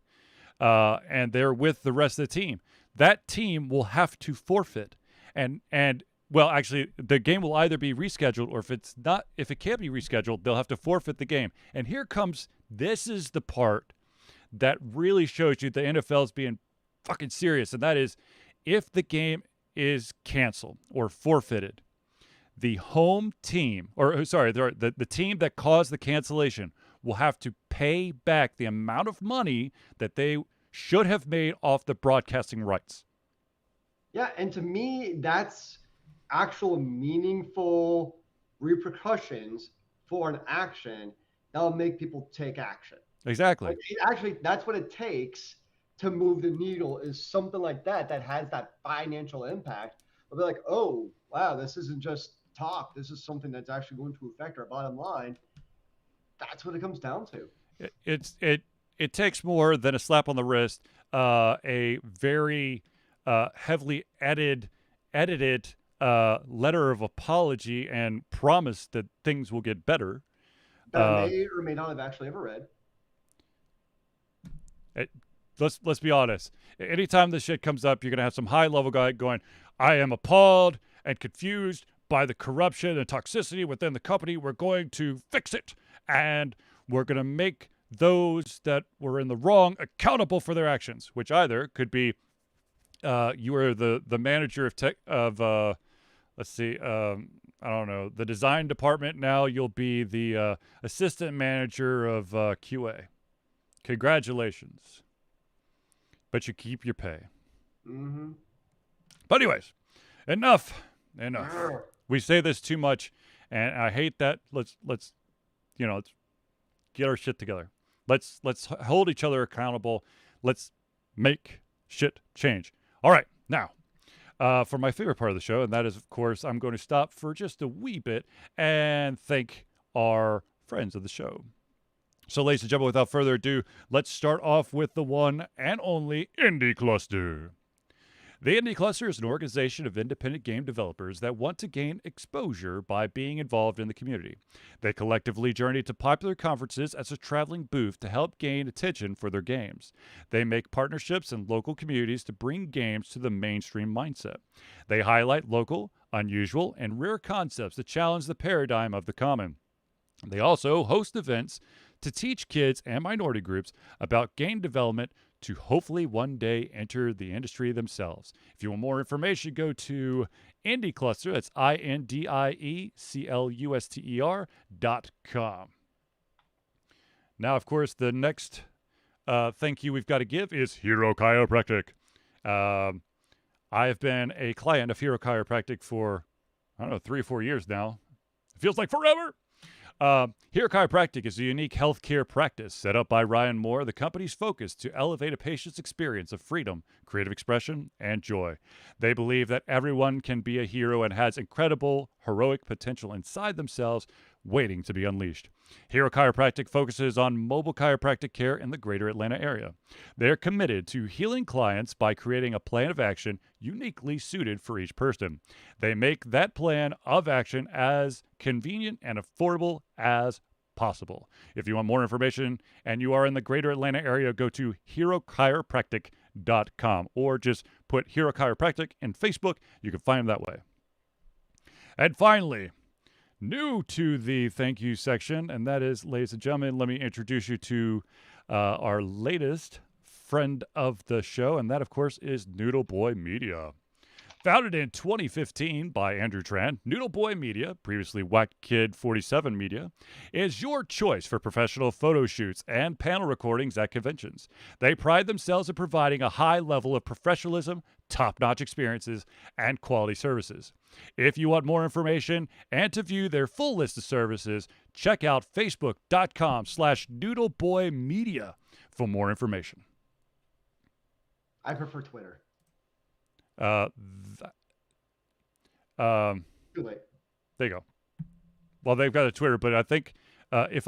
and they're with the rest of the team, that team will have to forfeit. And well, actually, the game will either be rescheduled, or if it can't be rescheduled, they'll have to forfeit the game. And this is the part that really shows you the NFL is being fucking serious, and that is, if the game is canceled or forfeited, the home team, the team that caused the cancellation will have to pay back the amount of money that they should have made off the broadcasting rights. Yeah, and to me, that's actual meaningful repercussions for an action that'll make people take action. Exactly. Like, actually, that's what it takes to move the needle, is something like that has that financial impact. They'll be like, oh, wow, this isn't just talk. This is something that's actually going to affect our bottom line. That's what it comes down to. It takes more than a slap on the wrist, a very heavily edited letter of apology and promise that things will get better. That I may or may not have actually ever read. let's be honest. Anytime this shit comes up, you're gonna have some high level guy going, "I am appalled and confused by the corruption and toxicity within the company. We're going to fix it, and we're gonna make those that were in the wrong accountable for their actions." Which either could be you are the manager of tech of let's see, I don't know, the design department. Now you'll be the assistant manager of QA. Congratulations. But you keep your pay. Mm-hmm. But anyways, enough. Grr. We say this too much, and I hate that. Let's let's get our shit together. Let's hold each other accountable. Let's make shit change. All right, now for my favorite part of the show, and that is, of course, I'm going to stop for just a wee bit and thank our friends of the show. So, ladies and gentlemen, without further ado, let's start off with the one and only Indie Cluster. The Indie Cluster is an organization of independent game developers that want to gain exposure by being involved in the community. They collectively journey to popular conferences as a traveling booth to help gain attention for their games. They make partnerships in local communities to bring games to the mainstream mindset. They highlight local, unusual, and rare concepts that challenge the paradigm of the common. They also host events to teach kids and minority groups about game development to hopefully one day enter the industry themselves. If you want more information, go to Indie Cluster. That's INDIECLUSTER.com. Now, of course, the next thank you we've got to give is Hero Chiropractic. I have been a client of Hero Chiropractic for, I don't know, 3 or 4 years now. It feels like forever. Hero Chiropractic is a unique healthcare practice set up by Ryan Moore, the company's focus to elevate a patient's experience of freedom, creative expression, and joy. They believe that everyone can be a hero and has incredible, heroic potential inside themselves waiting to be unleashed. Hero Chiropractic focuses on mobile chiropractic care in the greater Atlanta area. They're committed to healing clients by creating a plan of action uniquely suited for each person. They make that plan of action as convenient and affordable as possible. If you want more information and you are in the greater Atlanta area, go to herochiropractic.com or just put Hero Chiropractic in Facebook. You can find them that way. And finally, new to the thank you section, and that is, ladies and gentlemen, let me introduce you to our latest friend of the show, and that, of course, is Noodle Boy Media. Founded in 2015 by Andrew Tran, Noodle Boy Media, previously Whack Kid 47 Media, is your choice for professional photo shoots and panel recordings at conventions. They pride themselves in providing a high level of professionalism, top-notch experiences, and quality services. If you want more information and to view their full list of services, check out facebook.com/noodleboymedia for more information. I prefer Twitter. There Too late. you go. Well, they've got a Twitter, but I think if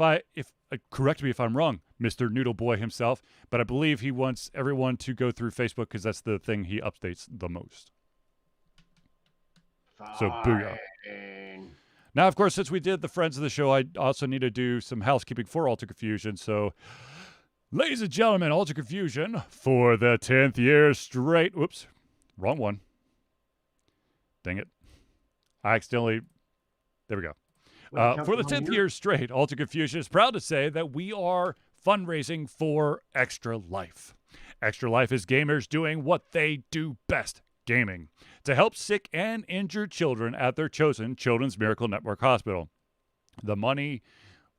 correct me if I'm wrong, Mr. Noodle Boy himself, but I believe he wants everyone to go through Facebook because that's the thing he updates the most. So booyah. Now, of course, since we did the friends of the show, I also need to do some housekeeping for Alter Confusion. So, ladies and gentlemen, Alter Confusion for the 10th year straight. Whoops. Wrong one. Dang it. I accidentally. There we go. For the 10th year straight, Alter Confusion is proud to say that we are fundraising for Extra Life. Extra Life is gamers doing what they do best, gaming, to help sick and injured children at their chosen Children's Miracle Network hospital. The money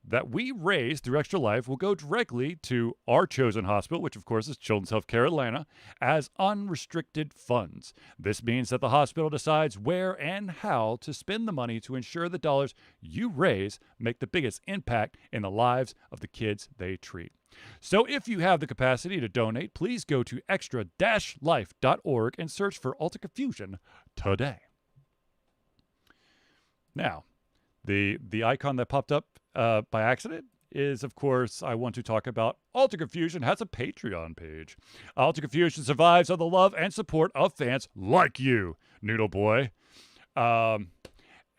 that we raise through Extra Life will go directly to our chosen hospital, which of course is Children's Healthcare Atlanta, as unrestricted funds. This means that the hospital decides where and how to spend the money to ensure the dollars you raise make the biggest impact in the lives of the kids they treat. So if you have the capacity to donate, please go to extra-life.org and search for Alter Confusion today. Now, the icon that popped up by accident is, of course, I want to talk about Alter Confusion has a Patreon page. Alter Confusion survives on the love and support of fans like you, Noodle Boy.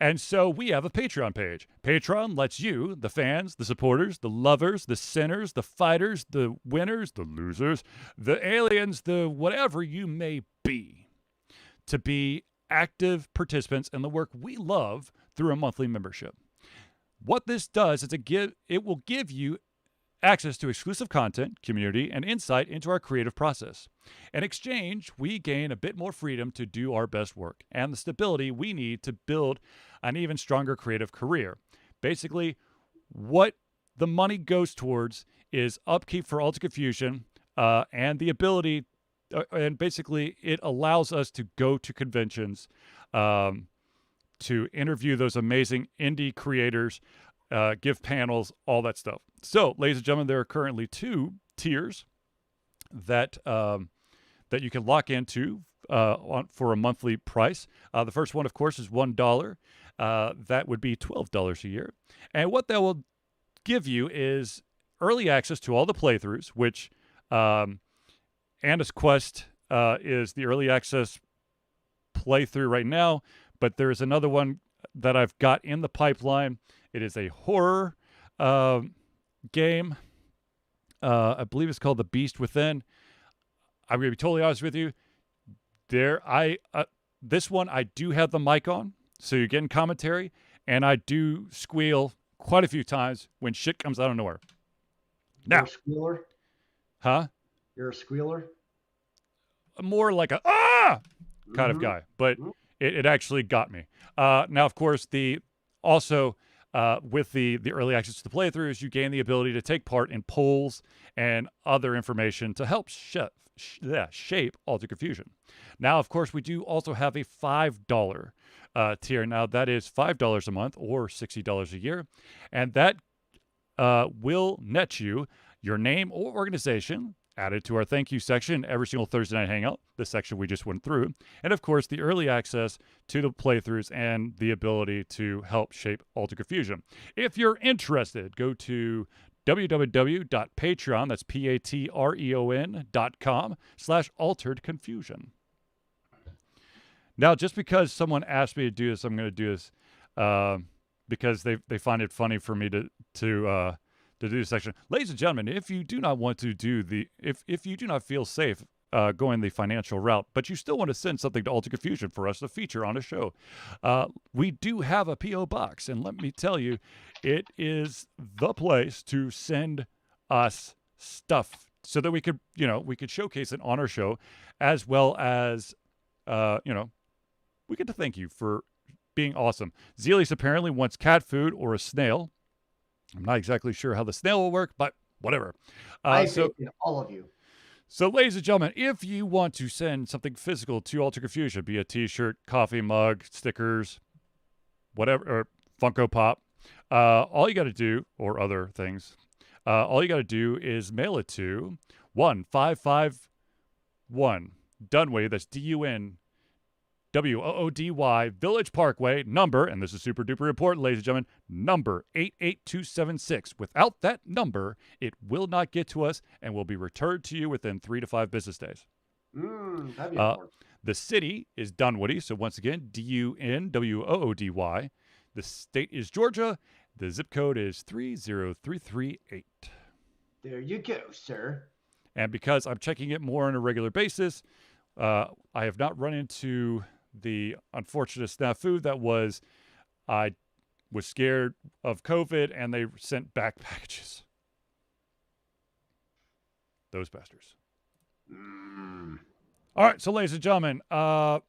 And so we have a Patreon page. Patreon lets you, the fans, the supporters, the lovers, the sinners, the fighters, the winners, the losers, the aliens, the whatever you may be, to be active participants in the work we love through a monthly membership. What this does is it will give you access to exclusive content, community, and insight into our creative process. In exchange, we gain a bit more freedom to do our best work and the stability we need to build an even stronger creative career. Basically, what the money goes towards is upkeep for Alter Confusion and the ability, and basically it allows us to go to conventions, to interview those amazing indie creators, give panels, all that stuff. So, ladies and gentlemen, there are currently 2 tiers that that you can lock into for a monthly price. The first one, of course, is $1. That would be $12 a year. And what that will give you is early access to all the playthroughs, which Anna's Quest is the early access playthrough right now, but there is another one that I've got in the pipeline. It is a horror game. I believe it's called The Beast Within. I'm going to be totally honest with you. This one I do have the mic on, so you're getting commentary, and I do squeal quite a few times when shit comes out of nowhere. You're Now, a squealer? huh? You're a squealer? More like a kind of guy, but it actually got me. Now, of course, with the early access to the playthroughs, you gain the ability to take part in polls and other information to help shape Alter Confusion. Now, of course, we do also have a $5 tier. Now, that is $5 a month or $60 a year, and that will net you your name or organization added to our thank you section every single Thursday night hangout, the section we just went through, and of course the early access to the playthroughs and the ability to help shape Alter Confusion. If you're interested, go to www.patreon, that's patreon.com/altered confusion. Now, just because someone asked me to do this, I'm going to do this because they find it funny for me to do this section. Ladies and gentlemen, if you do not want to do if you do not feel safe going the financial route, but you still want to send something to Alter Confusion for us to feature on a show, we do have a P.O. box, and let me tell you, it is the place to send us stuff so that we could showcase it on our show, as well as we get to thank you for being awesome. Zelius apparently wants cat food or a snail. I'm not exactly sure how the snail will work, but whatever. I faith in all of you. So, ladies and gentlemen, if you want to send something physical to Alter Confusion, be a T-shirt, coffee mug, stickers, whatever, or Funko Pop, all you got to do, or other things, all you got to do is mail it to 1551 Dunwoody. That's DUNWOODY, Village Parkway, number, and this is super duper important, ladies and gentlemen, number 88276. Without that number, it will not get to us and will be returned to you within 3 to 5 business days. That'd be important. The city is Dunwoody, so once again, DUNWOODY. The state is Georgia. The zip code is 30338. There you go, sir. And because I'm checking it more on a regular basis, I have not run into the unfortunate snafu that was, I was scared of COVID and they sent back packages. Those bastards. All right, so ladies and gentlemen, I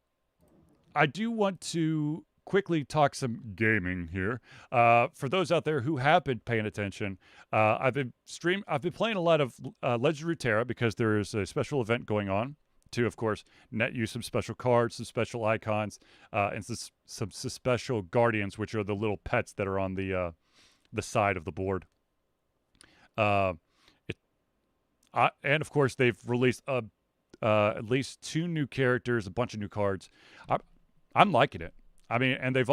do want to quickly talk some gaming here. For those out there who have been paying attention, I've been playing a lot of Legend of Runeterra because there is a special event going on to, of course, net you some special cards, some special icons, and some special guardians, which are the little pets that are on the side of the board. And of course, they've released at least 2 new characters, a bunch of new cards. I'm liking it. I mean, and they've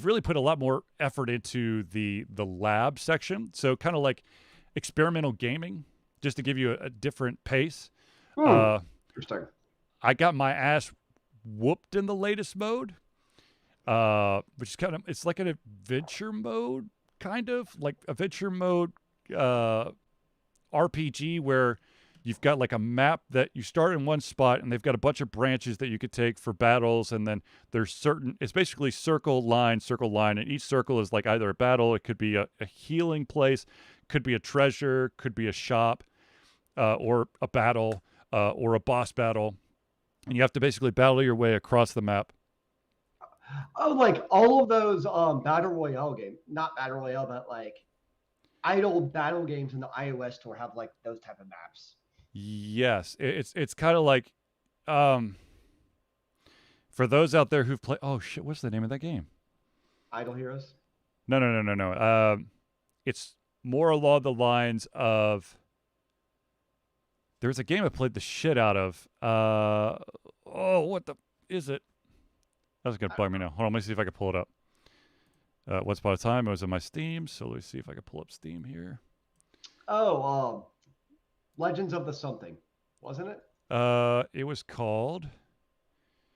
really put a lot more effort into the lab section. So kind of like experimental gaming, just to give you a different pace. Interesting. I got my ass whooped in the latest mode. which is kind of, it's like an adventure mode, kind of like adventure mode RPG where you've got like a map that you start in one spot and they've got a bunch of branches that you could take for battles, and then there's certain, it's basically circle line, and each circle is like either a battle, it could be a healing place, could be a treasure, could be a shop, or a battle, or a boss battle, and you have to basically battle your way across the map. Oh, like all of those battle royale games, not battle royale, but like idle battle games in the iOS store have like those type of maps. Yes, it's kind of like, um, for those out there who've played, oh shit, what's the name of that game? Idle Heroes. No. It's more along the lines of, there's a game I played the shit out of. Oh, what the is it? That's gonna bug me now. Hold on, let me see if I can pull it up. Once upon a time, it was in my Steam, so let me see if I can pull up Steam here. Oh, Legends of the something, wasn't it? It was called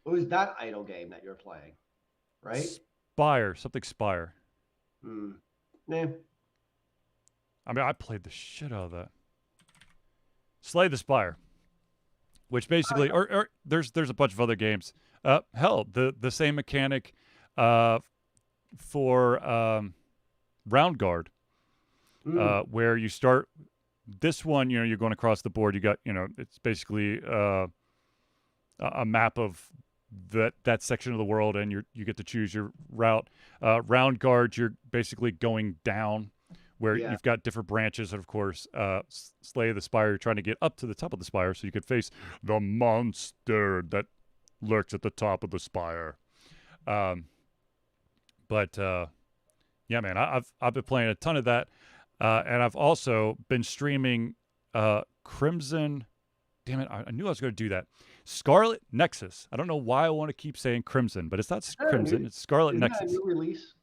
It was that idle game that you're playing, right? Spire. Hmm. Nah. I mean, I played the shit out of that. Slay the Spire, which basically, or there's a bunch of other games. Hell, the same mechanic, for Round Guard, where you start. This one, you're going across the board. You got, it's basically a map of that section of the world, and you get to choose your route. Round Guard, you're basically going down, where you've got different branches, and of course, Slay the Spire, you're trying to get up to the top of the spire so you could face the monster that lurks at the top of the spire. But yeah, man, I've been playing a ton of that, and I've also been streaming Crimson. Damn it, I knew I was going to do that. Scarlet Nexus. I don't know why I want to keep saying Crimson, but it's not Crimson. It's Scarlet Nexus. Isn't that a new release?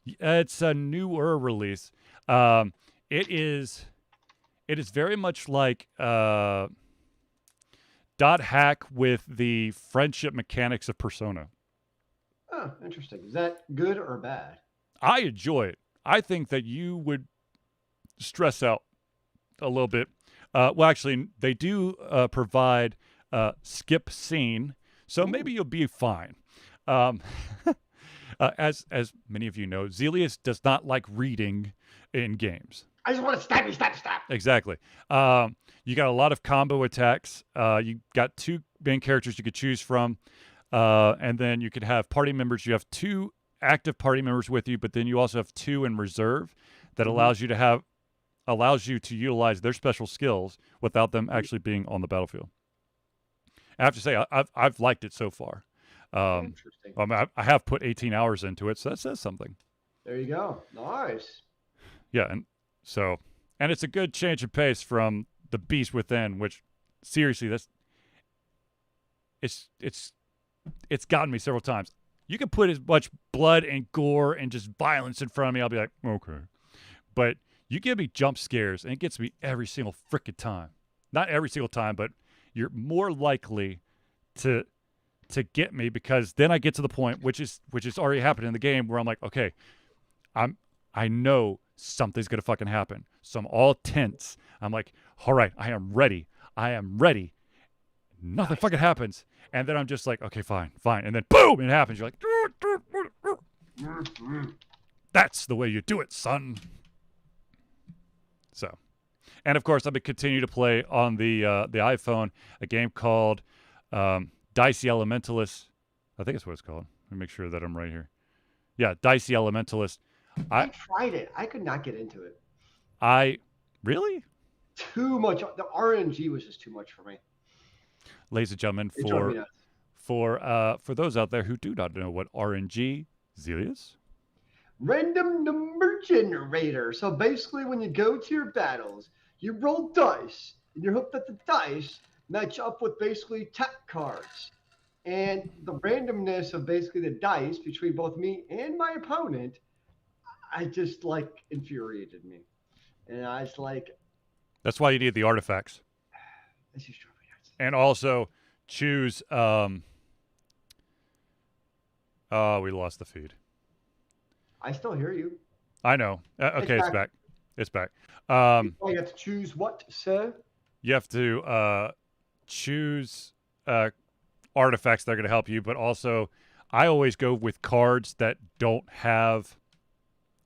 It's a newer release. It is very much like dot hack with the friendship mechanics of Persona. Oh, interesting. Is that good or bad? I enjoy it. I think that you would stress out a little bit. Well, actually, they do provide skip scene, so maybe you'll be fine. As many of you know, Zelius does not like reading in games. I just want to stab you. Exactly. You got a lot of combo attacks. You got two main characters you could choose from, and then you could have party members. You have two active party members with you, but then you also have two in reserve that allows you to utilize their special skills without them actually being on the battlefield. I have to say, I've liked it so far. Interesting. I have put 18 hours into it, so that says something. There you go. Nice. Yeah, and it's a good change of pace from the Beast Within, which seriously, it's gotten me several times. You can put as much blood and gore and just violence in front of me, I'll be like, okay. But you give me jump scares, and it gets me every single freaking time. Not every single time, but you're more likely to get me, because then I get to the point, which is already happened in the game, where I'm like, okay, I know something's gonna fucking happen. So I'm all tense. I'm like, all right, I am ready. Nothing fucking happens. And then I'm just like, okay, fine. And then boom, it happens. You're like, that's the way you do it, son. So, and of course, I'm gonna continue to play on the iPhone a game called Dicey Elementalist. I think that's what it's called. Let me make sure that I'm right here. Yeah, Dicey Elementalist. I tried it. I could not get into it. Really? Too much. The RNG was just too much for me. Ladies and gentlemen, It drove me nuts. for those out there who do not know what RNG, Zelius? Random number generator. So basically, when you go to your battles, you roll dice, and you hope that the dice match up with basically tech cards. And the randomness of basically the dice between both me and my opponent, I just like infuriated me. And I was like, That's why you need the artifacts. this is drove me nuts. And also choose Oh, we lost the feed. I still hear you. I know. It's Okay, it's back. back. It's back. You probably have to choose what, sir? You have to choose uh, artifacts that are going to help you, but also I always go with cards that don't have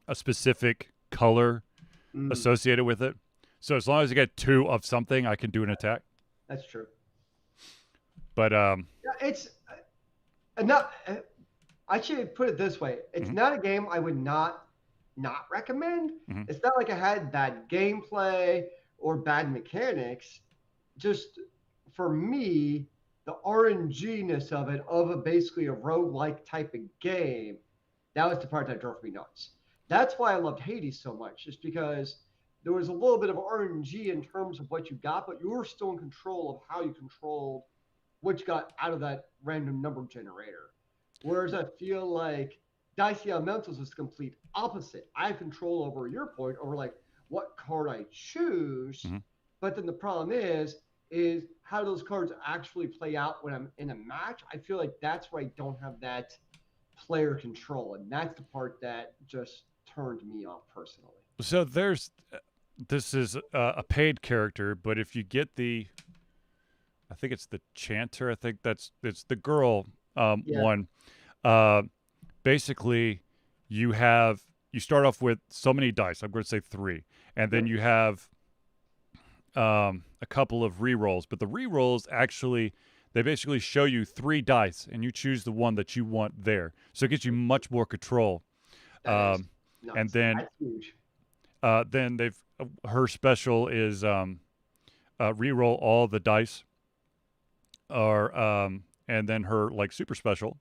a specific color Mm, associated with it. So as long as I get 2 of something, I can do an attack. that's true. But Yeah, it's not. I should put it this way: it's mhm, not a game I would not recommend. mhm. It's not like it had bad gameplay or bad mechanics. Just for me, the RNG-ness of it, of a basically a roguelike type of game, that was the part that drove me nuts. That's why I loved Hades so much, just because there was a little bit of RNG in terms of what you got, but you were still in control of how you controlled what you got out of that random number generator. Whereas I feel like Dicey Elementals is the complete opposite. I have control over your point over like what card I choose, Mhm. but then the problem is how those cards actually play out when I'm in a match. I feel like that's where I don't have that player control, and that's the part that just turned me off personally. So there's this is a paid character, but if you get I think it's the chanter. I think it's the girl Yeah. one. Uh, basically, you start off with so many dice. I'm going to say 3, and then Yep. you have a couple of re-rolls. But the re-rolls actually they basically show you 3 dice, and you choose the one that you want there. So it gives you much more control. That is Um, and nuts. then That's huge. they've her special is re-roll all the dice, or and then her like super special.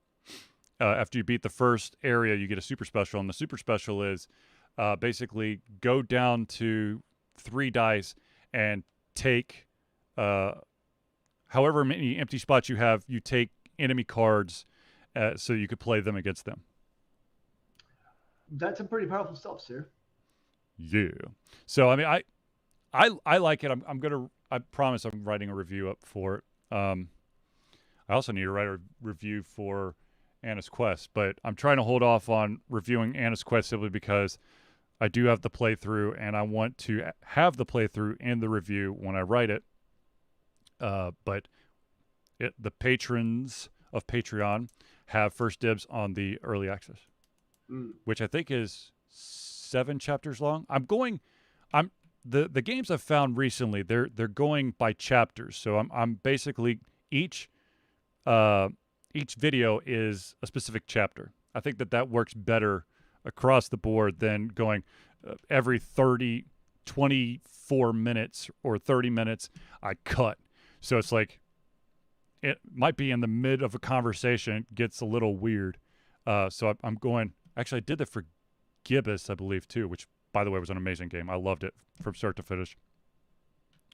After you beat the first area, you get a super special, and the super special is basically go down to 3 dice and take uh, however many empty spots you have. You take enemy cards so you could play them against them. That's some pretty powerful stuff, sir. Yeah. So I mean, I like it. I'm gonna. I promise I'm writing a review up for it. I also need to write a review for Anna's Quest, but I'm trying to hold off on reviewing Anna's Quest simply because I do have the playthrough, and I want to have the playthrough in the review when I write it. But the patrons of Patreon have first dibs on the early access, Mm. which I think is 7 chapters long. I'm the games I've found recently. They're going by chapters, so I'm basically each uh, each video is a specific chapter. I think that works better across the board than going every 24 minutes or 30 minutes I cut. So it's like it might be in the mid of a conversation, it gets a little weird. So I'm going. Actually, I did that for Gibbous, I believe, too, which by the way was an amazing game. I loved it from start to finish.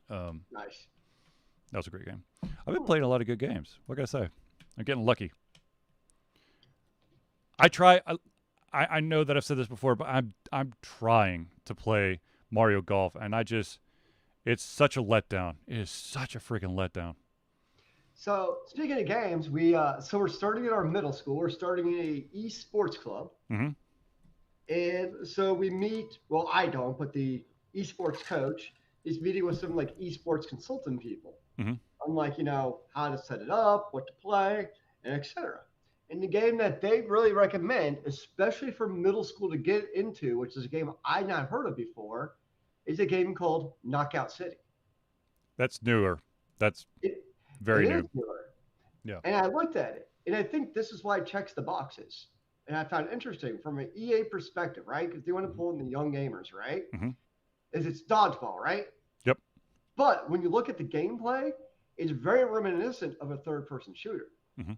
Nice. That was a great game. I've been playing a lot of good games. What can I say? I'm getting lucky. I try. I know that I've said this before, but I'm trying to play Mario Golf, and it's such a letdown. It is such a freaking letdown. So speaking of games, so we're starting at our middle school. We're starting a esports club, Mm-hmm. and so we meet. Well, I don't, but the esports coach is meeting with some like esports consultant people Mm-hmm. on like how to set it up, what to play, and etc. And the game that they really recommend, especially for middle school to get into, which is a game I not heard of before, is a game called Knockout City. That's newer. That's It, it very is new. newer. Yeah. And I looked at it, and I think this is why it checks the boxes. And I found it interesting from an EA perspective, right? Because they want to Mm-hmm. pull in the young gamers, right? Mm-hmm. Is it's dodgeball, right? Yep. But when you look at the gameplay, it's very reminiscent of a third-person shooter. Mm-hmm.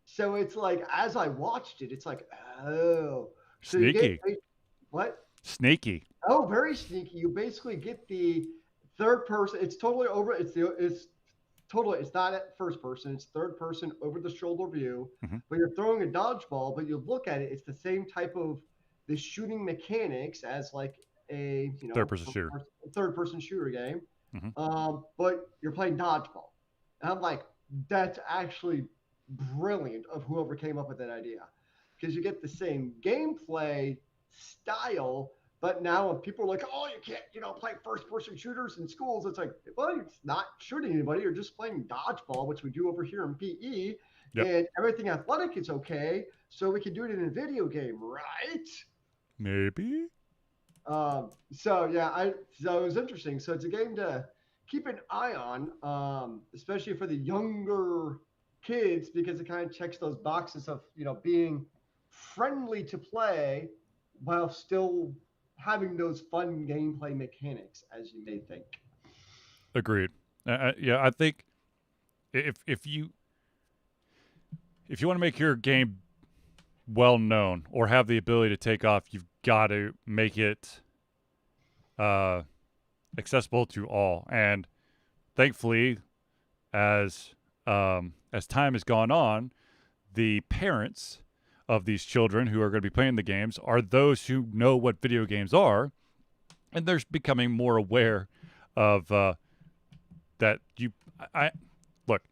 So it's like as I watched it, it's like, oh, so you get Sneaky. what? Sneaky. Oh, very sneaky. You basically get the third person. It's totally over. It's totally. It's not at first person. It's third person over the shoulder view. Mm-hmm. But you're throwing a dodgeball. But you look at it. It's the same type of the shooting mechanics as like a Third person shooter. third person shooter game. Mm-hmm. But you're playing dodgeball. And I'm like, that's actually brilliant of whoever came up with that idea. because you get the same gameplay style. But now when people are like, oh, you can't, play first-person shooters in schools, it's like, well, it's not shooting anybody. You're just playing dodgeball, which we do over here in PE, Yep. and everything athletic is okay. So we can do it in a video game, right? Maybe. So yeah, so it was interesting. So it's a game to keep an eye on, especially for the younger kids, because it kind of checks those boxes of being friendly to play while still having those fun gameplay mechanics, as you may think. Agreed. Yeah, I think if you want to make your game well known or have the ability to take off, you've got to make it accessible to all. And thankfully, as time has gone on, the parents of these children who are going to be playing the games are those who know what video games are, and they're becoming more aware of that. Look,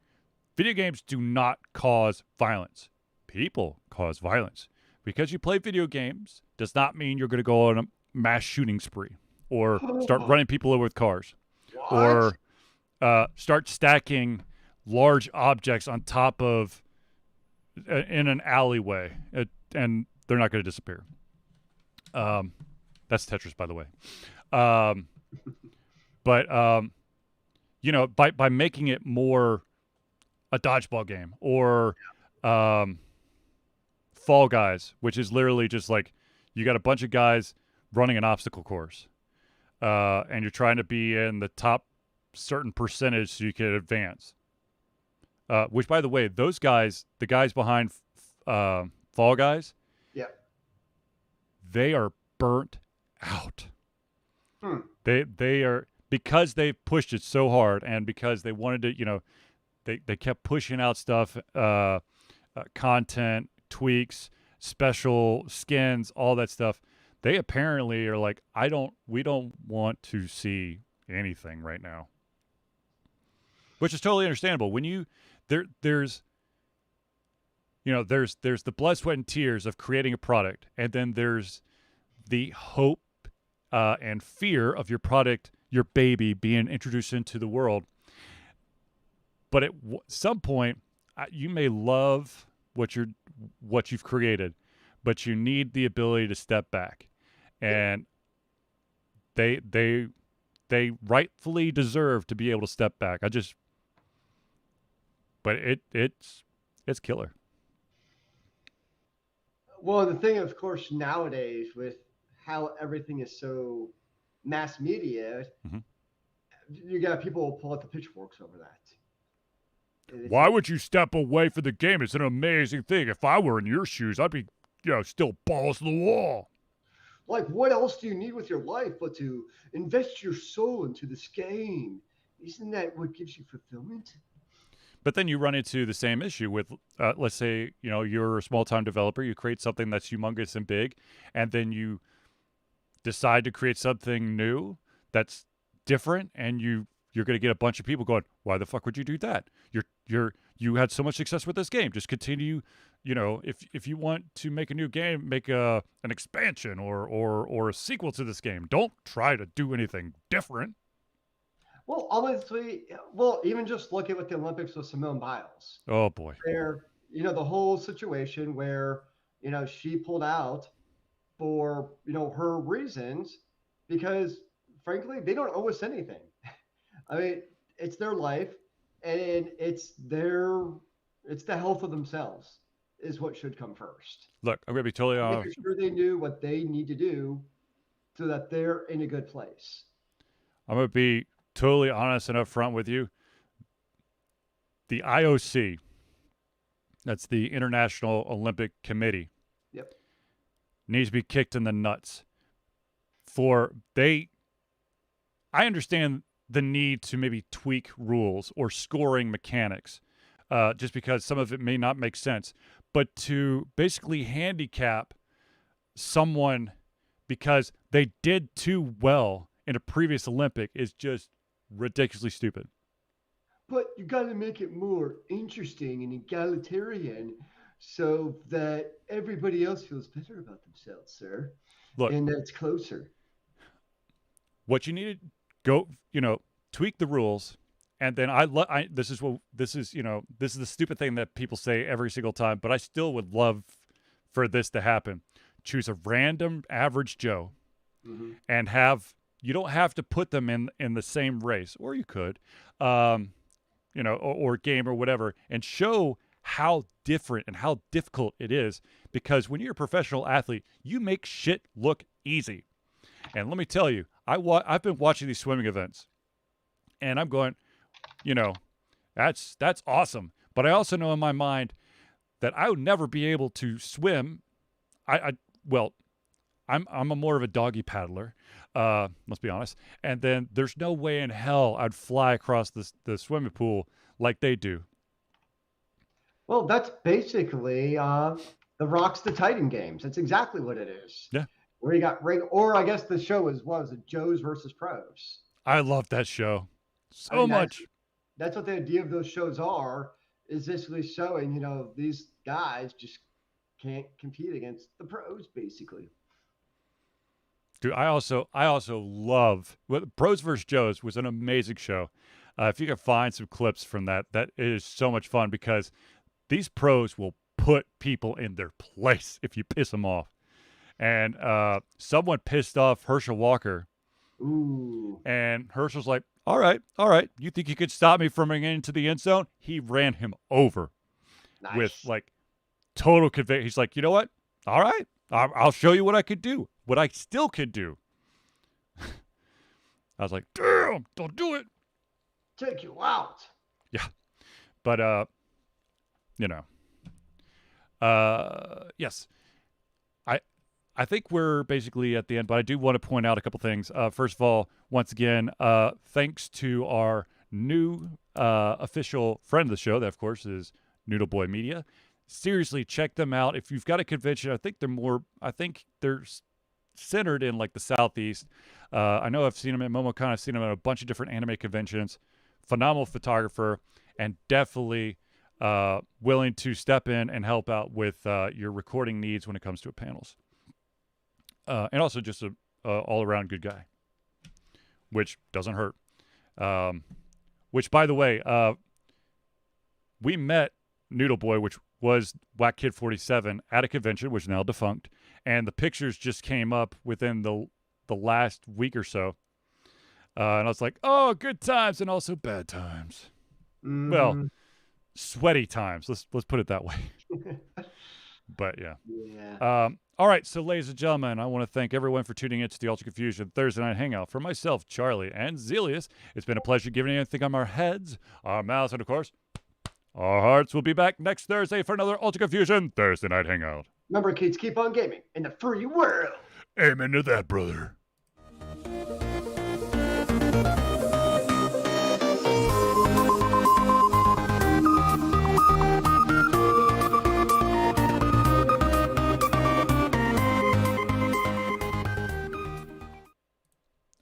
video games do not cause violence. People cause violence. Because you play video games does not mean you're going to go on a mass shooting spree or start running people over with cars What? or start stacking large objects on top of in an alleyway, and they're not going to disappear. That's Tetris, by the way. But by making it more a dodgeball game or Fall Guys, which is literally just like you got a bunch of guys running an obstacle course, and you're trying to be in the top certain percentage so you can advance. Which, by the way, those guys, the guys behind Fall Guys, Yeah. they are burnt out. Hmm. They are, because they pushed it so hard and because they wanted to, they kept pushing out stuff, content, tweaks, special skins, all that stuff. They apparently are like, we don't want to see anything right now. Which is totally understandable. When there's the blood, sweat, and tears of creating a product, and then there's the hope and fear of your product, your baby, being introduced into the world. But at some point, you may love what you've created, but you need the ability to step back, and they rightfully deserve to be able to step back. But it's killer. Well, the thing, of course, nowadays with how everything is so mass media, Mhm. you got people pull out the pitchforks over that. Why would you step away from the game? It's an amazing thing. If I were in your shoes, I'd be, still balls to the wall. Like, what else do you need with your life but to invest your soul into this game? Isn't that what gives you fulfillment? But then you run into the same issue with, let's say, you're a small-time developer. You create something that's humongous and big, and then you decide to create something new that's different, and you're going to get a bunch of people going, why the fuck would you do that? You had so much success with this game. Just continue, if you want to make a new game, make an expansion or a sequel to this game. Don't try to do anything different. Well, honestly, even just look at what the Olympics with Simone Biles. Oh boy. Where, the whole situation where, she pulled out for, her reasons, because frankly, they don't owe us anything. I mean, it's their life, and it's the health of themselves is what should come first. Look, I'm going to be totally honest. Making sure they knew what they need to do so that they're in a good place. I'm going to be totally honest and upfront with you. The IOC, that's the International Olympic Committee, Yep. needs to be kicked in the nuts. I understand the need to maybe tweak rules or scoring mechanics, just because some of it may not make sense. But to basically handicap someone because they did too well in a previous Olympic is just ridiculously stupid. But you got to make it more interesting and egalitarian so that everybody else feels better about themselves, sir, Look, and that it's closer. what you need to go, tweak the rules. And then this is this is the stupid thing that people say every single time, but I still would love for this to happen. Choose a random average Joe Hmm. and you don't have to put them in the same race, or you could, um, or game or whatever, and show how different and how difficult it is. Because when you're a professional athlete, you make shit look easy. And let me tell you, I've been watching these swimming events, and I'm going, you know, that's awesome. But I also know in my mind that I would never be able to swim. I well, I'm a more of a doggy paddler. Let's be honest. And then there's no way in hell I'd fly across the swimming pool like they do. Well, that's basically the Rocks the Titan games. That's exactly what it is. Yeah, Where you got ring, or I guess the show is was it Joes versus Pros. I love that show I so mean, much. that's what the idea of those shows are. Is basically showing these guys just can't compete against the pros, basically. Dude, I also love Pros vs. Joes was an amazing show. If you can find some clips from that, that is so much fun because these pros will put people in their place if you piss them off. And someone pissed off Herschel Walker, Ooh, and Herschel's like, all right, you think you could stop me from getting into the end zone? He ran him over with nice. like total conviction. He's like, you know what? All right, I'll show you what I could do, what I still could do. I was like, damn, don't do it. Take you out. Yeah, but you know, yes, I I think we're basically at the end, but I do want to point out a couple things. First of all, once again, thanks to our new official friend of the show, that of course is Noodle Boy Media. Seriously, check them out. If you've got a convention, I think they're centered in like the southeast. I know I've seen them at MomoCon. I've seen them at a bunch of different anime conventions. Phenomenal photographer, and definitely willing to step in and help out with your recording needs when it comes to panels. And also just a all around good guy, which doesn't hurt. Which, by the way, we met Noodle Boy, which was Whack Kid 47 at a convention, which is now defunct, and the pictures just came up within the last week or so, and I was like, oh, good times and also bad times. Well, Hmm. sweaty times. Let's put it that way. But yeah. Yeah. All right, so ladies and gentlemen, I want to thank everyone for tuning in to the Ultra Confusion Thursday Night Hangout. For myself, Charlie, and Zelius, it's been a pleasure giving you anything on our heads, our mouths, and of course, our hearts. Will be back next Thursday for another Ultra Confusion Thursday Night Hangout. Remember, kids, keep on gaming in the free world. Amen to that, brother.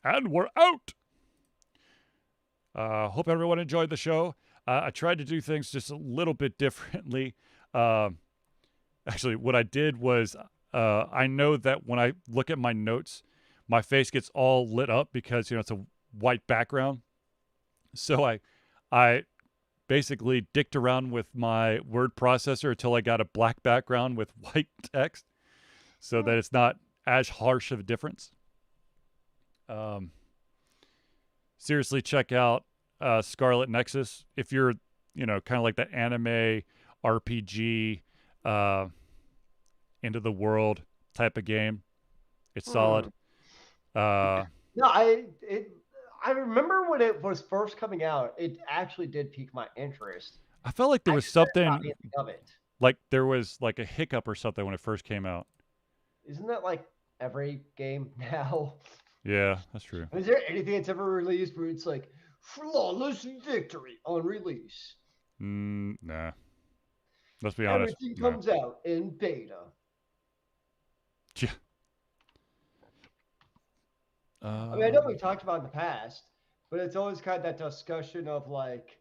And we're out. Hope everyone enjoyed the show. I tried to do things just a little bit differently. Actually, what I did was I know that when I look at my notes, my face gets all lit up because it's a white background. So I basically dicked around with my word processor until I got a black background with white text, so that it's not as harsh of a difference. Seriously, check out Scarlet Nexus if you're, kind of like that anime RPG, into the world type of game. It's solid. Uh, No, I remember when it was first coming out, it actually did pique my interest. I felt like there I was just never got something anything of it. like there was like a hiccup or something when it first came out. Isn't that like every game now? Yeah, that's true. Is there anything that's ever released where it's like flawless victory on release? Nah. Let's be honest. Everything No. comes out in beta. Yeah. I mean, I know we talked about it in the past, but it's always kind of that discussion of like,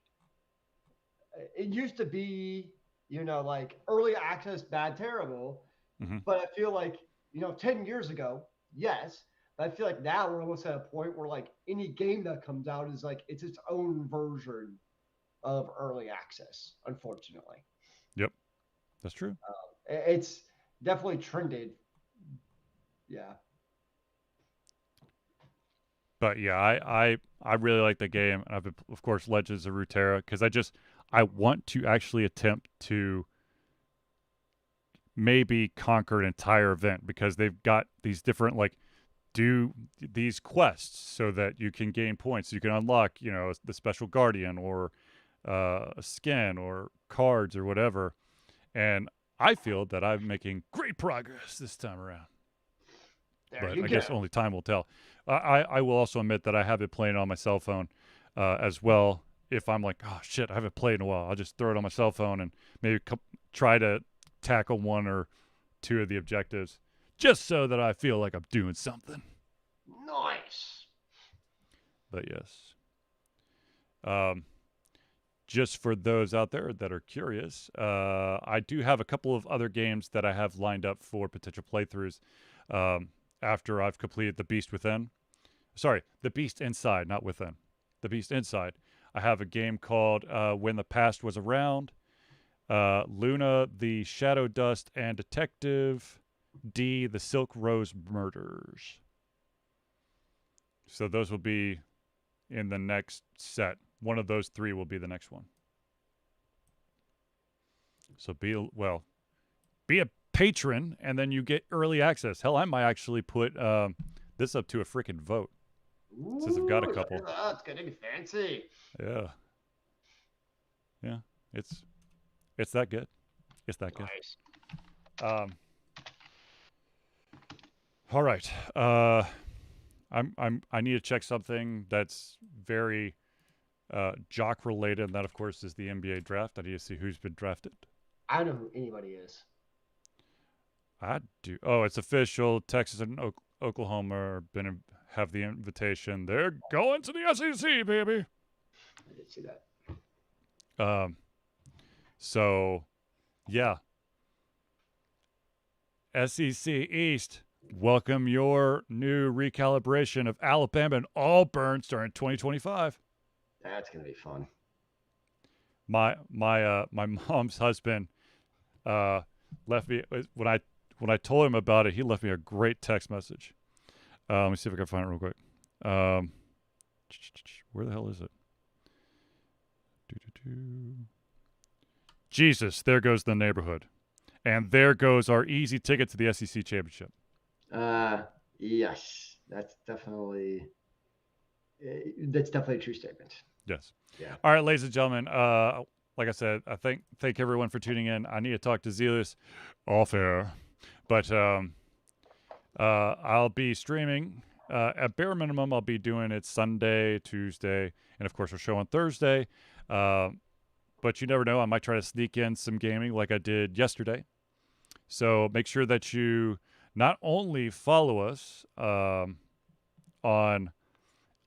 it used to be like early access, bad, terrible. Mhm. But I feel like, 10 years ago, yes. But I feel like now we're almost at a point where like any game that comes out is like it's its own version of early access, unfortunately. Yep, that's true. It's definitely trended. Yeah. But yeah, I really like the game, and I've been, of course, Legends of Runeterra, because I want to actually attempt to maybe conquer an entire event, because they've got these different, like, do these quests so that you can gain points. You can unlock, the special guardian, or a skin, or cards, or whatever. And I feel that I'm making great progress this time around. There But you I go. guess only time will tell. I will also admit that I have been playing on my cell phone as well. If I'm like, oh shit, I haven't played in a while, I'll just throw it on my cell phone and maybe try to tackle one or two of the objectives, just so that I feel like I'm doing something. Nice. But yes, um, just for those out there that are curious, I do have a couple of other games that I have lined up for potential playthroughs after I've completed The Beast Within. Sorry, The Beast Inside, not Within. The Beast Inside. I have a game called When the Past Was Around, Luna, The Shadow Dust and Detective, D, The Silk Rose Murders. So those will be in the next set. One of those three will be the next one. So be a patron, and then you get early access. Hell, I might actually put this up to a freaking vote, since I've got a Ooh, couple. it's getting fancy. Yeah, yeah, it's that good. It's that good. Nice. All right. I need to check something that's very jock related, and that of course is the NBA draft. I need to see who's been drafted. I don't know who anybody is. I do. Oh, it's official. Texas and Oklahoma have the invitation. They're going to the SEC, baby. I did see that. So yeah, SEC East. Welcome your new recalibration of Alabama and Auburn starting 2025. That's gonna be fun. My mom's husband left me when I told him about it. He left me a great text message. Let me see if I can find it real quick. Where the hell is it? Jesus, there goes the neighborhood, and there goes our easy ticket to the SEC championship. Yes, that's definitely a true statement. Yes. Yeah. All right, ladies and gentlemen. Like I said, I thank everyone for tuning in. I need to talk to Zealous off air, but I'll be streaming. At bare minimum, I'll be doing it Sunday, Tuesday, and of course our show on Thursday. But you never know. I might try to sneak in some gaming like I did yesterday. So make sure that you not only follow us on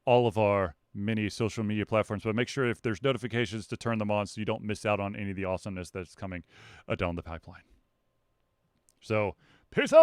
all of our many social media platforms, but make sure if there's notifications to turn them on so you don't miss out on any of the awesomeness that's coming down the pipeline. So, peace out.